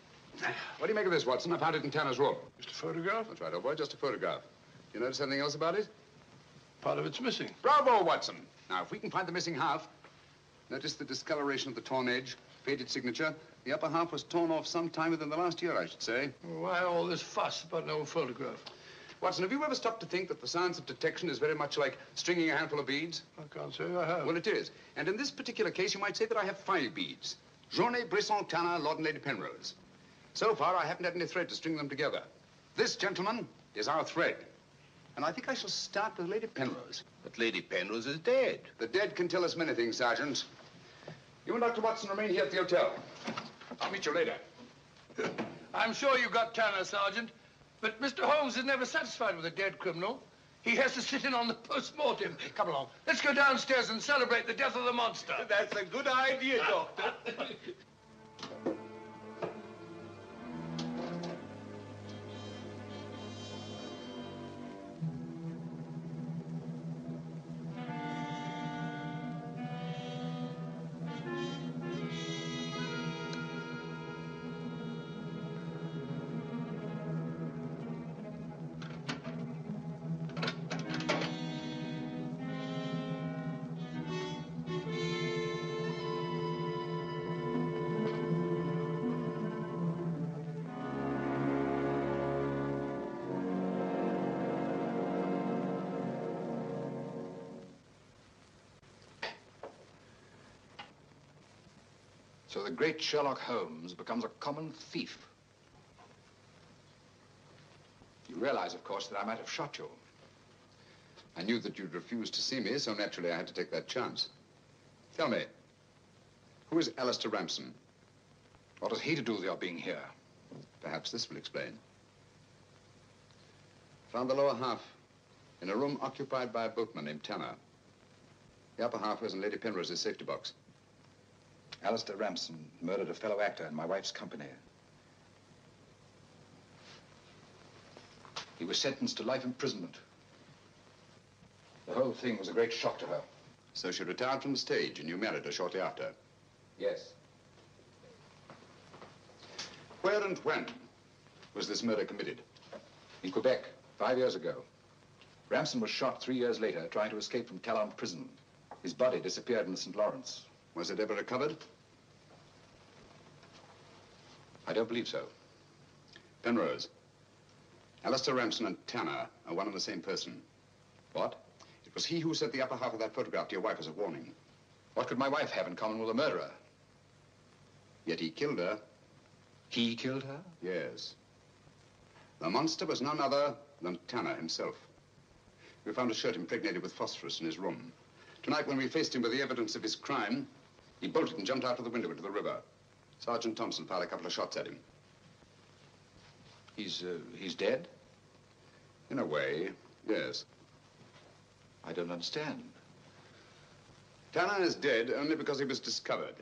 what do you make of this, Watson? I found it in Tanner's room.
Just a photograph?
That's right, old boy, just a photograph. You notice anything else about it?
Part of it's missing.
Bravo, Watson. Now, if we can find the missing half, notice the discoloration of the torn edge, faded signature. The upper half was torn off sometime within the last year, I should say.
Why all this fuss about an old photograph?
Watson, have you ever stopped to think that the science of detection is very much like stringing a handful of beads?
I can't say I have.
Well, it is. And in this particular case, you might say that I have 5 beads. Journée, Brisson, Tanner, Lord and Lady Penrose. So far, I haven't had any thread to string them together. This, gentlemen, is our thread. And I think I shall start with Lady Penrose.
But Lady Penrose is dead.
The dead can tell us many things, Sergeant. You and Dr. Watson remain here at the hotel. I'll meet you later.
I'm sure you got Tanner, Sergeant. But Mr. Holmes is never satisfied with a dead criminal. He has to sit in on the post-mortem. Come along. Let's go downstairs and celebrate the death of the monster.
That's a good idea, Doctor.
So the great Sherlock Holmes becomes a common thief. You realize, of course, that I might have shot you.
I knew that you'd refuse to see me, so naturally I had to take that chance. Tell me, who is Alistair Ramson?
What has he to do with your being here?
Perhaps this will explain. Found the lower half in a room occupied by a boatman named Tanner. The upper half was in Lady Penrose's safety box.
Alistair Ramson murdered a fellow actor in my wife's company. He was sentenced to life imprisonment. The whole thing was a great shock to her.
So she retired from the stage and you married her shortly after?
Yes.
Where and when was this murder committed?
In Quebec, 5 years ago. Ramson was shot 3 years later trying to escape from Talon prison. His body disappeared in the St. Lawrence.
Was it ever recovered?
I don't believe so.
Penrose, Alistair Ramson and Tanner are one and the same person.
What?
It was he who sent the upper half of that photograph to your wife as a warning.
What could my wife have in common with a murderer?
Yet he killed her.
He killed her?
Yes. The monster was none other than Tanner himself. We found a shirt impregnated with phosphorus in his room. Tonight, when we faced him with the evidence of his crime, he bolted and jumped out of the window into the river. Sergeant Thompson fired a couple of shots at him.
He's dead?
In a way, yes.
I don't understand.
Tanner is dead only because he was discovered,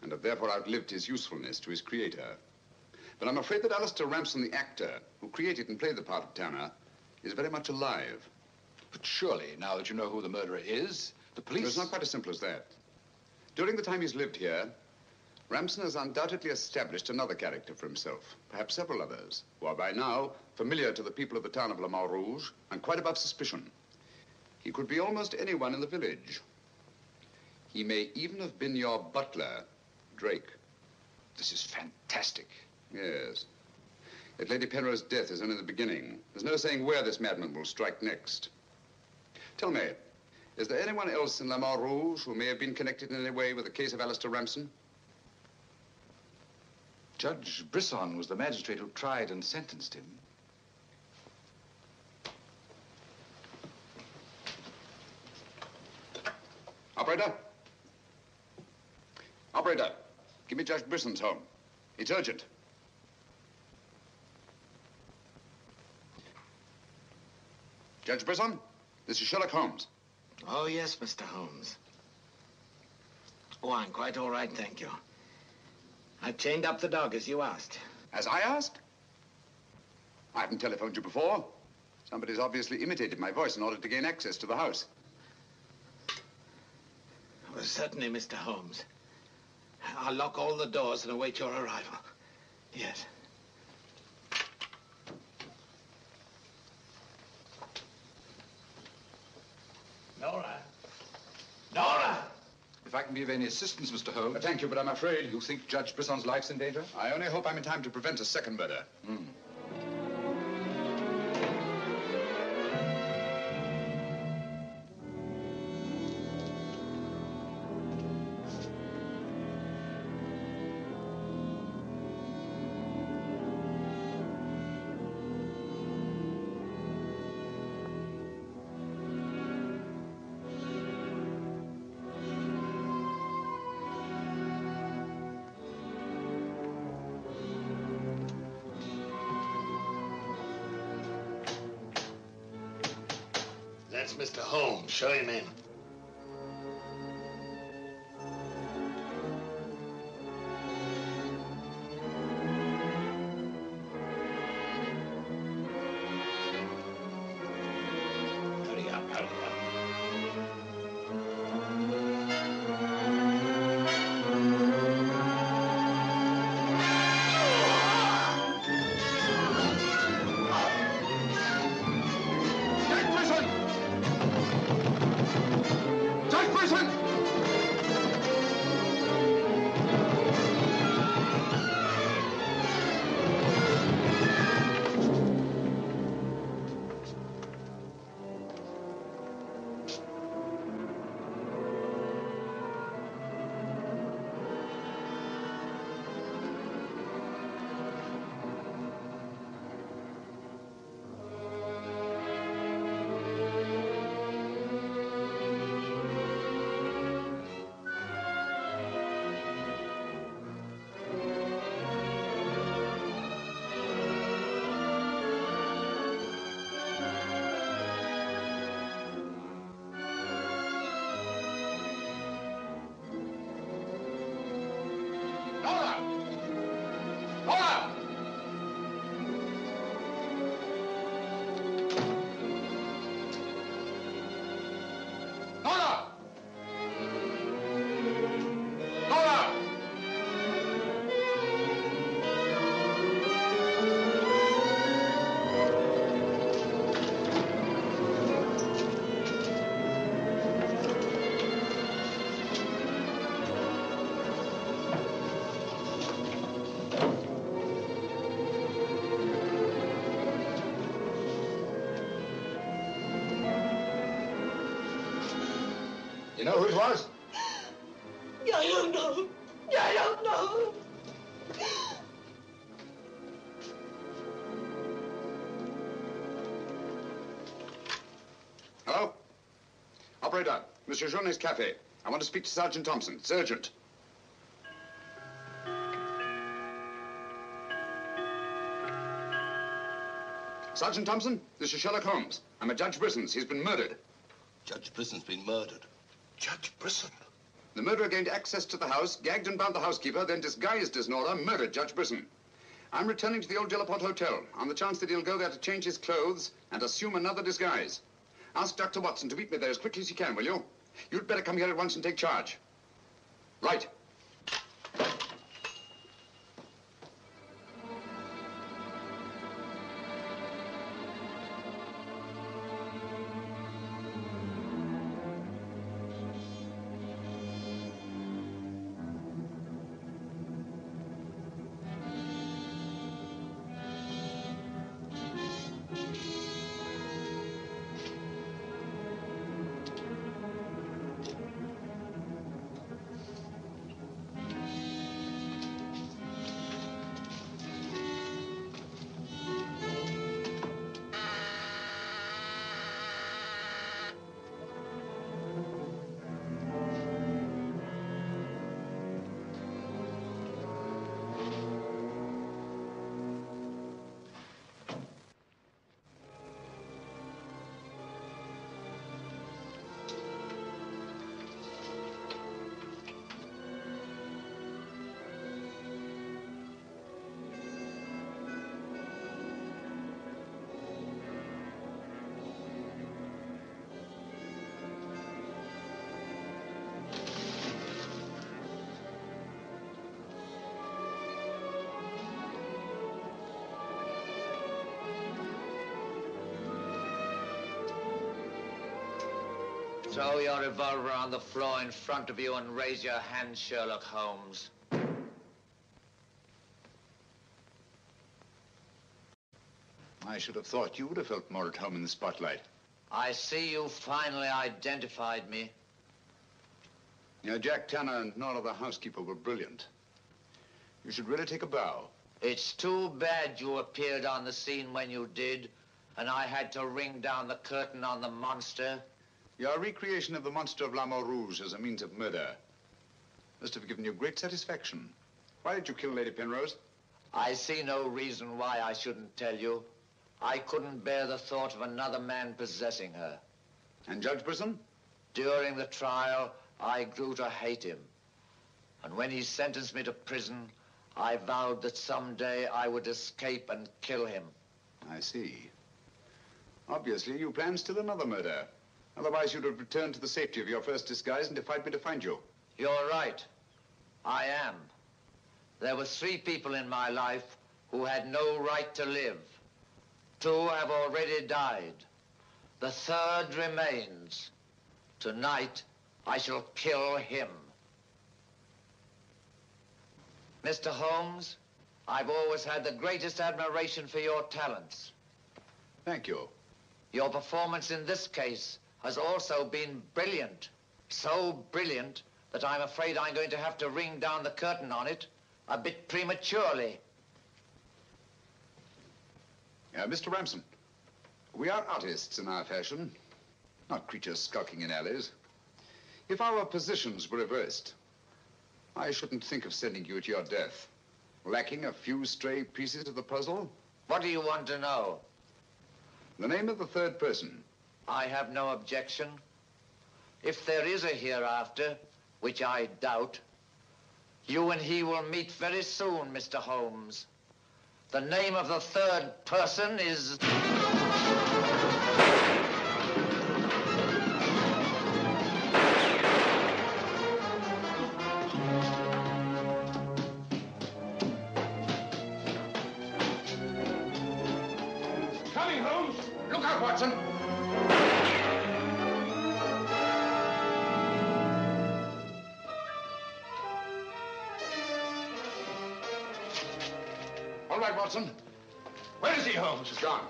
and have therefore outlived his usefulness to his creator. But I'm afraid that Alistair Ramson, the actor, who created and played the part of Tanner, is very much alive.
But surely, now that you know who the murderer is, the police...
It's not quite as simple as that. During the time he's lived here, Ramson has undoubtedly established another character for himself, perhaps several others, who are by now familiar to the people of the town of Le Mans Rouge and quite above suspicion. He could be almost anyone in the village. He may even have been your butler, Drake.
This is fantastic.
Yes. Yet Lady Penrose's death is only the beginning. There's no saying where this madman will strike next. Tell me, is there anyone else in Le Mans Rouge who may have been connected in any way with the case of Alistair Ramson?
Judge Brisson was the magistrate who tried and sentenced him.
Operator? Operator, give me Judge Brisson's home. It's urgent. Judge Brisson, this is Sherlock Holmes.
Oh, yes, Mr. Holmes. Oh, I'm quite all right, thank you. I've chained up the dog, as you asked.
As I asked? I haven't telephoned you before. Somebody's obviously imitated my voice in order to gain access to the house.
Certainly, Mr. Holmes. I'll lock all the doors and await your arrival. Yes.
Nora! Nora! If I can be of any assistance, Mr. Holmes...
Thank you, but I'm afraid...
You think Judge Brisson's life's in danger?
I only hope I'm in time to prevent a second murder.
That's Mr. Holmes. Show him in.
Hurry up, hurry up.
You know who it was?
I don't know. I don't know.
Hello? Operator, Monsieur Journet's cafe. I want to speak to Sergeant Thompson. It's urgent. Sergeant Thompson, this is Sherlock Holmes. I'm at Judge Brisson's. He's been murdered.
Judge Brisson's been murdered. Judge Brisson?
The murderer gained access to the house, gagged and bound the housekeeper, then disguised as Nora, murdered Judge Brisson. I'm returning to the old Delaporte Hotel on the chance that he'll go there to change his clothes and assume another disguise. Ask Dr. Watson to meet me there as quickly as he can, will you? You'd better come here at once and take charge. Right.
Throw your revolver on the floor in front of you and raise your hand, Sherlock Holmes.
I should have thought you would have felt more at home in the spotlight.
I see you finally identified me.
Jack Tanner and Nora the housekeeper were brilliant. You should really take a bow.
It's too bad you appeared on the scene when you did, and I had to ring down the curtain on the monster.
Your recreation of the monster of La Mort Rouge as a means of murder must have given you great satisfaction. Why did you kill Lady Penrose?
I see no reason why I shouldn't tell you. I couldn't bear the thought of another man possessing her.
And Judge Brisson?
During the trial, I grew to hate him. And when he sentenced me to prison, I vowed that someday I would escape and kill him.
I see. Obviously, you planned still another murder. Otherwise, you'd have returned to the safety of your first disguise and defied me to find you.
You're right. I am. There were 3 people in my life who had no right to live. 2 have already died. The 3rd remains. Tonight, I shall kill him. Mr. Holmes, I've always had the greatest admiration for your talents.
Thank you.
Your performance in this case has also been brilliant. So brilliant that I'm afraid I'm going to have to ring down the curtain on it a bit prematurely.
Mr. Ramson, we are artists in our fashion, not creatures skulking in alleys. If our positions were reversed, I shouldn't think of sending you to your death. Lacking a few stray pieces of the puzzle?
What do you want to know?
The name of the 3rd person.
I have no objection. If there is a hereafter, which I doubt, you and he will meet very soon, Mr. Holmes. The name of the 3rd person is...
Coming, Holmes!
Look out, Watson! All right, Watson.
Where is he, Holmes?
He's gone.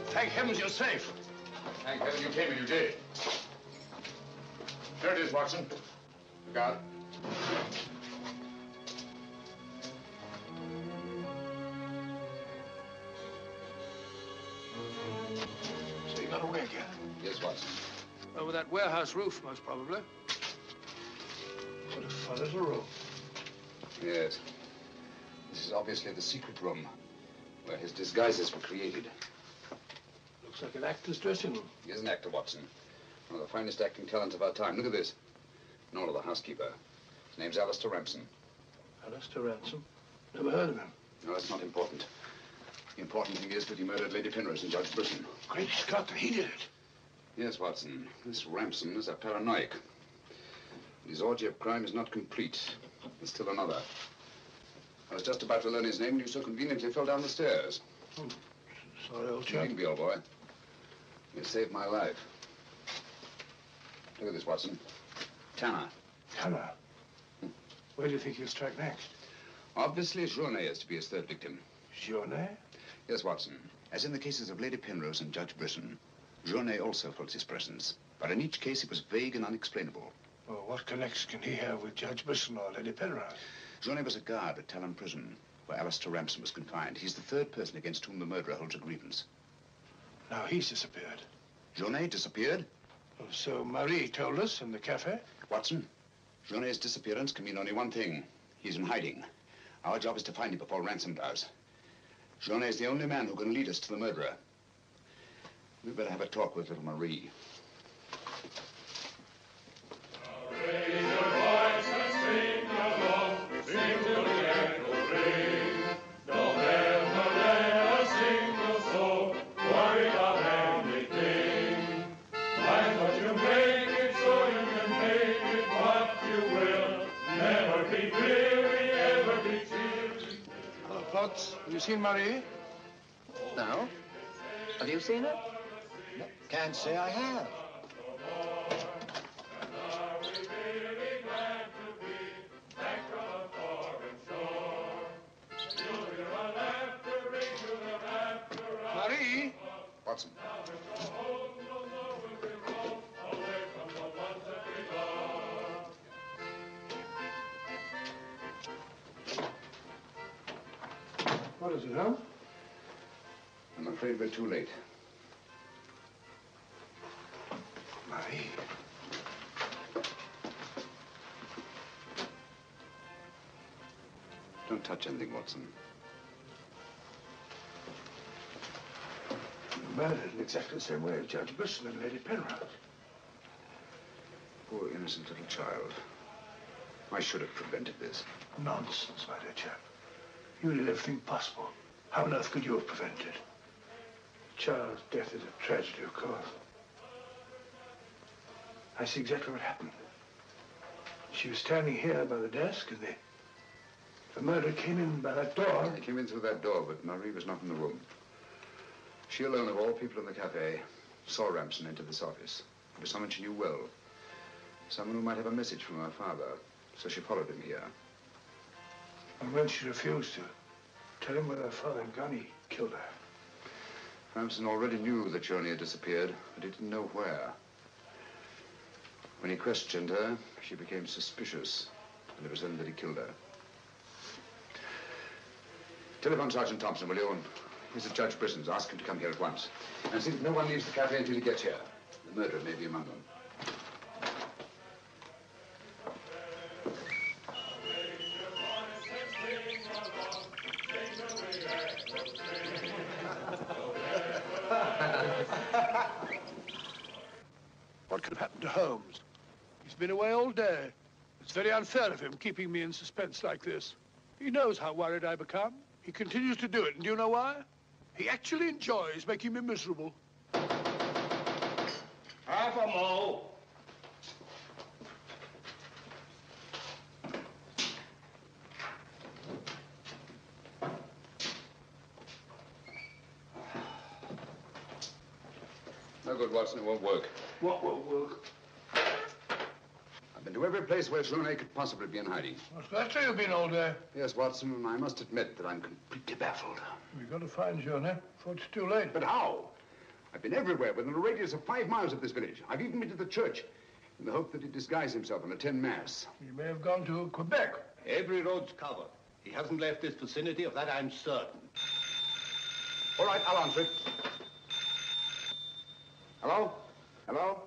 Thank heavens you're safe.
Thank heaven you came and you did. There it is, Watson. Look out.
So you got away again?
Yes, Watson.
Over that warehouse roof, most probably. What a fun little room.
Yes. This is obviously the secret room where his disguises were created.
Looks like an actor's dressing room.
He is an actor, Watson. One of the finest acting talents of our time. Look at this. Nora, the housekeeper. His name's Alistair Ramson.
Alistair Ransom? Never heard of him.
No, that's not important. The important thing is that he murdered Lady Penrose and Judge Brisson.
Great Scott, he did it.
Yes, Watson. This Ramson is a paranoiac. His orgy of crime is not complete. There's still another. I was just about to learn his name and you so conveniently fell down the stairs.
Oh, sorry, old
You
chap.
needn't be, old boy. You saved my life. Look at this, Watson. Tanner.
Tanner? Where do you think he'll strike next?
Obviously, Journet is to be his 3rd victim.
Journet?
Yes, Watson.
As in the cases of Lady Penrose and Judge Brisson, Journet also felt his presence. But in each case, it was vague and unexplainable.
Well, what connection can he have with Judge Brisson or Lady Penrose?
Journet was a guard at Talon Prison, where Alistair Ramson was confined. He's the 3rd person against whom the murderer holds a grievance.
Now he's disappeared.
Journet disappeared?
Oh, so Marie told us in the cafe?
Watson, Journet's disappearance can mean only one thing. He's in hiding. Our job is to find him before Ransom does. Journet is the only man who can lead us to the murderer. We'd better have a talk with little Marie.
Raise your voice and sing along, sing till the echoes ring. Don't ever let a single soul worry about anything. Mind what you make it so you can make it what you will. Never be weary, ever be cheery.
Hello, Potts. Have you seen Marie?
No. Have you seen her?
Can't say I have.
Watson.
What is it, Holmes?
I'm afraid we're too late.
Marie.
Don't touch anything, Watson.
Murdered in exactly the same way as Judge Brisson and Lady Penrose.
Poor innocent little child. I should have prevented this.
Nonsense, my dear chap. You did everything possible. How on earth could you have prevented it? The child's death is a tragedy, of course. I see exactly what happened. She was standing here by the desk, and the murderer came in by that door.
He came in through that door, but Marie was not in the room. She alone, of all people in the cafe, saw Ramson enter this office. It was someone she knew well. Someone who might have a message from her father. So she followed him here.
And when she refused to tell him where her father had gone, he killed her.
Ramson already knew that Johnny had disappeared, but he didn't know where. When he questioned her, she became suspicious, and it was then that he killed her. Telephone Sergeant Thompson, will you? And he's at Judge Brisson's. Ask him to come here at once. And see that no one leaves the cafe until he gets here. The murderer may be among them.
What could have happened to Holmes? He's been away all day. It's very unfair of him keeping me in suspense like this. He knows how worried I become. He continues to do it, and do you know why? He actually enjoys making me miserable.
Half a mo.
No good, Watson. It won't work.
What won't work?
I've been to every place where Journey could possibly be in hiding.
Well, that's where you've been all day.
Yes, Watson, and I must admit that I'm completely baffled.
We've got to find Journey before it's too late.
But how? I've been everywhere within a radius of 5 miles of this village. I've even been to the church in the hope that he'd disguise himself and attend Mass.
He may have gone to Quebec.
Every road's covered. He hasn't left this vicinity, of that I'm certain.
All right, I'll answer it. Hello? Hello?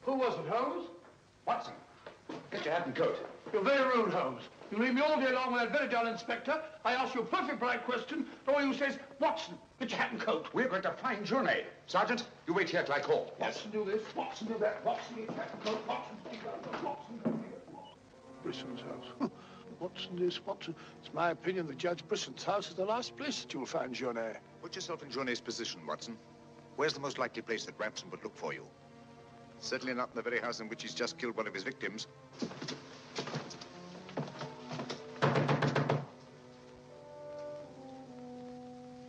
Who was it, Holmes?
Watson, get your hat and coat.
You're very rude, Holmes. You leave me all day long with that very dull inspector. I ask you a perfect polite question, and all you say is, Watson, get your hat and coat.
We're going to find Journey. Sergeant, you wait here till I call.
Watson, do this. Watson, do that. Watson, get your hat and coat. Watson, speak up. Watson, do that. Brisson's house. Watson, this, Watson. It's my opinion that Judge Brisson's house is the last place that you'll find Journey.
Put yourself in Journey's position, Watson. Where's the most likely place that Ramson would look for you? Certainly not in the very house in which he's just killed one of his victims.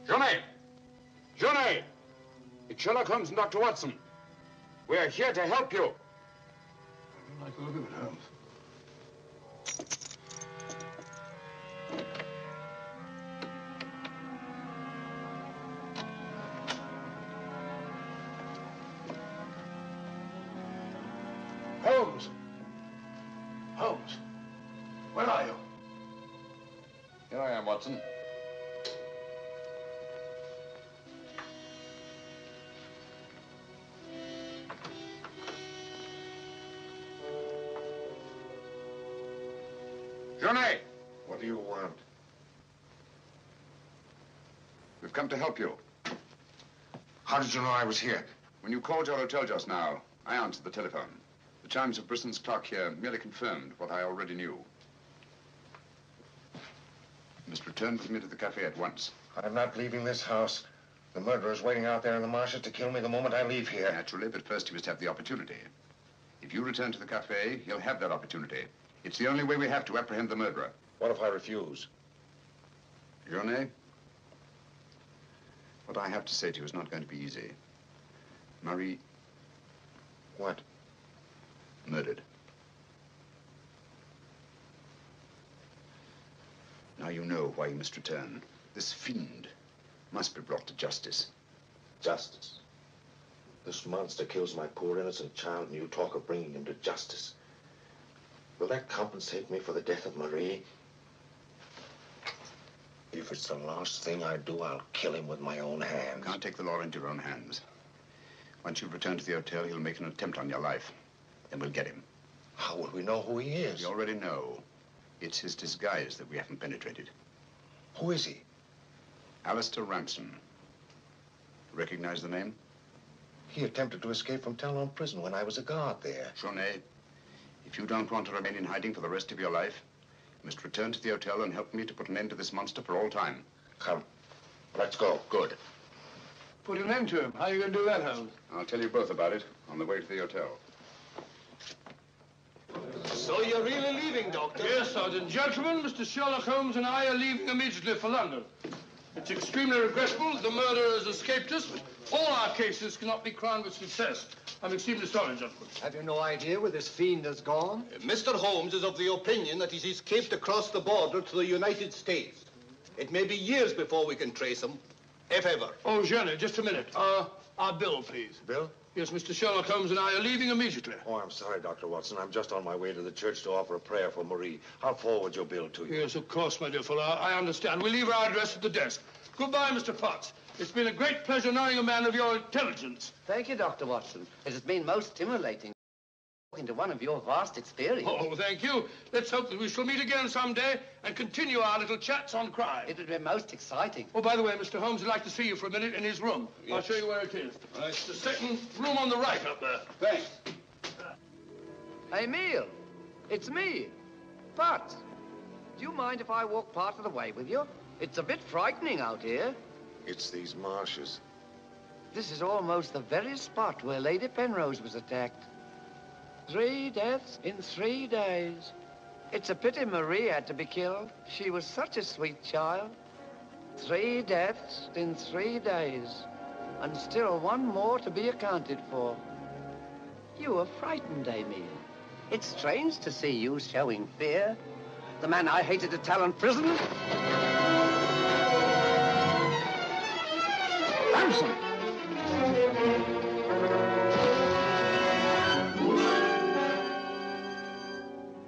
Journey! Journey! It's Sherlock Holmes and Dr. Watson. We're here to help you.
I don't like the look of it, Holmes. Holmes! Holmes! Where are you?
Here I am, Watson. Journey!
What do you want?
We've come to help you.
How did you know I was here?
When you called your hotel just now, I answered the telephone. The chimes of Brisson's clock here merely confirmed what I already knew. You must return with me to the cafe at once.
I'm not leaving this house. The murderer's waiting out there in the marshes to kill me the moment I leave here.
Naturally, but first he must have the opportunity. If you return to the cafe, he'll have that opportunity. It's the only way we have to apprehend the murderer.
What if I refuse?
Journey, what I have to say to you is not going to be easy. Marie...
What?
Murdered. Now you know why you must return. This fiend must be brought to justice.
Justice? This monster kills my poor innocent child, and you talk of bringing him to justice. Will that compensate me for the death of Marie? If it's the last thing I do, I'll kill him with my own hands.
You can't take the law into your own hands. Once you've returned to the hotel, he'll make an attempt on your life. Then we'll get him.
How will we know who he is?
We already know. It's his disguise that we haven't penetrated.
Who is he?
Alistair Ramson. Recognize the name?
He attempted to escape from Talon prison when I was a guard there.
Journey, if you don't want to remain in hiding for the rest of your life, you must return to the hotel and help me to put an end to this monster for all time.
Come. Let's go.
Good.
Put an end to him. How are you going to do that, Holmes?
I'll tell you both about it on the way to the hotel.
So you're really leaving, Doctor?
Yes, Sergeant. Gentlemen, Mr. Sherlock Holmes and I are leaving immediately for London. It's extremely regrettable that the murderer has escaped us, but all our cases cannot be crowned with success. I'm extremely sorry, gentlemen.
Have you no idea where this fiend has gone?
Mr. Holmes is of the opinion that he's escaped across the border to the United States. It may be years before we can trace him, if ever.
Oh, Jenny, just a minute. Our bill, please.
Bill?
Yes, Mr. Sherlock Holmes and I are leaving immediately.
Oh, I'm sorry, Dr. Watson. I'm just on my way to the church to offer a prayer for Marie. I'll forward your bill to you.
Yes, of course, my dear fellow. I understand. We'll leave our address at the desk. Goodbye, Mr. Potts. It's been a great pleasure knowing a man of your intelligence.
Thank you, Dr. Watson. It has been most stimulating talking to one of your vast experience.
Oh, thank you. Let's hope that we shall meet again someday and continue our little chats on crime.
It would be most exciting.
Oh, by the way, Mr. Holmes, I'd like to see you for a minute in his room. Yes. I'll show you where it is. Right. It's the second room on the right up there.
Thanks.
Emile, it's me, Potts. Do you mind if I walk part of the way with you? It's a bit frightening out here.
It's these marshes.
This is almost the very spot where Lady Penrose was attacked. 3 deaths in 3 days. It's a pity Marie had to be killed. She was such a sweet child. 3 deaths in 3 days. And still one more to be accounted for. You were frightened, Emile. It's strange to see you showing fear. The man I hated at Talon prison. Ramson!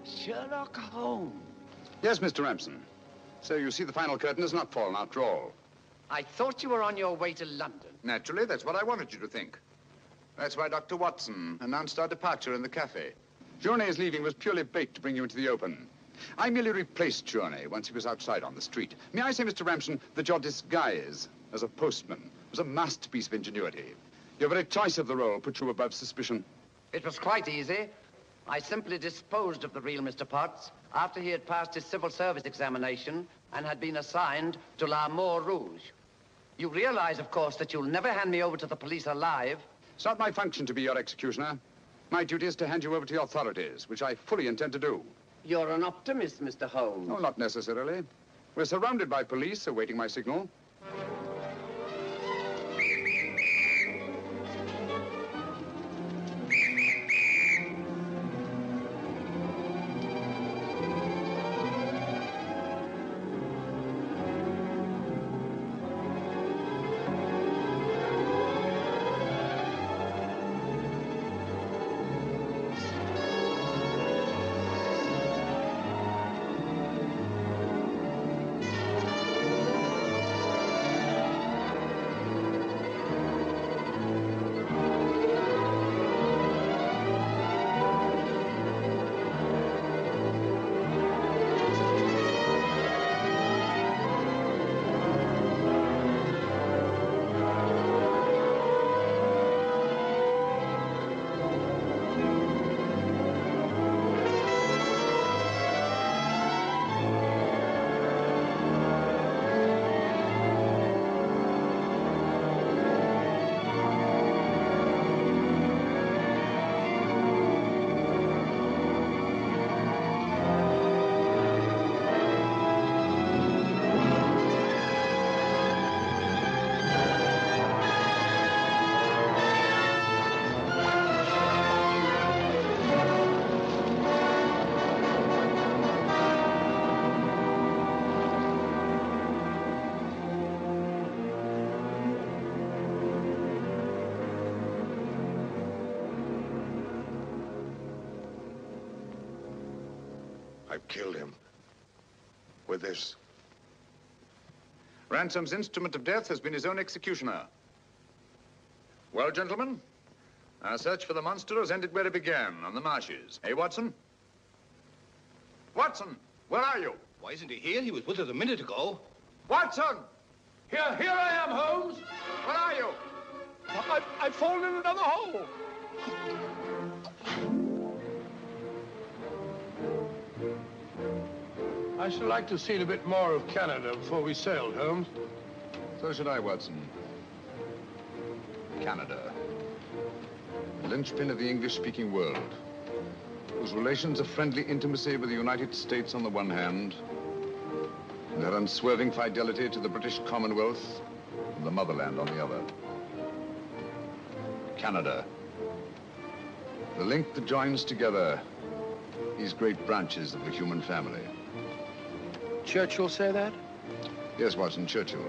Sherlock Holmes.
Yes, Mr. Ramson. So you see the final curtain has not fallen after all.
I thought you were on your way to London.
Naturally, that's what I wanted you to think. That's why Dr. Watson announced our departure in the cafe. Journey's leaving was purely bait to bring you into the open. I merely replaced Journey once he was outside on the street. May I say, Mr. Ramson, that your disguise as a postman was a masterpiece of ingenuity. Your very choice of the role put you above suspicion.
It was quite easy. I simply disposed of the real Mr. Potts after he had passed his civil service examination and had been assigned to La Rouge. You realize, of course, that you'll never hand me over to the police alive.
It's not my function to be your executioner. My duty is to hand you over to the authorities, which I fully intend to do.
You're an optimist, Mr. Holmes.
No, not necessarily. We're surrounded by police awaiting my signal.
I've killed him. With this.
Ransom's instrument of death has been his own executioner. Well, gentlemen, our search for the monster has ended where it began, on the marshes. Eh, Watson? Watson, where are you?
Why isn't he here? He was with us a minute ago.
Watson!
Here I am, Holmes.
Where are you?
I've fallen in another hole. I should like to have seen a bit more of Canada before we sailed, Holmes.
So should I, Watson. Canada. The linchpin of the English-speaking world, whose relations of friendly intimacy with the United States on the one hand, and their unswerving fidelity to the British Commonwealth and the motherland on the other. Canada. The link that joins together these great branches of the human family.
Churchill say that?
Yes, Watson, Churchill.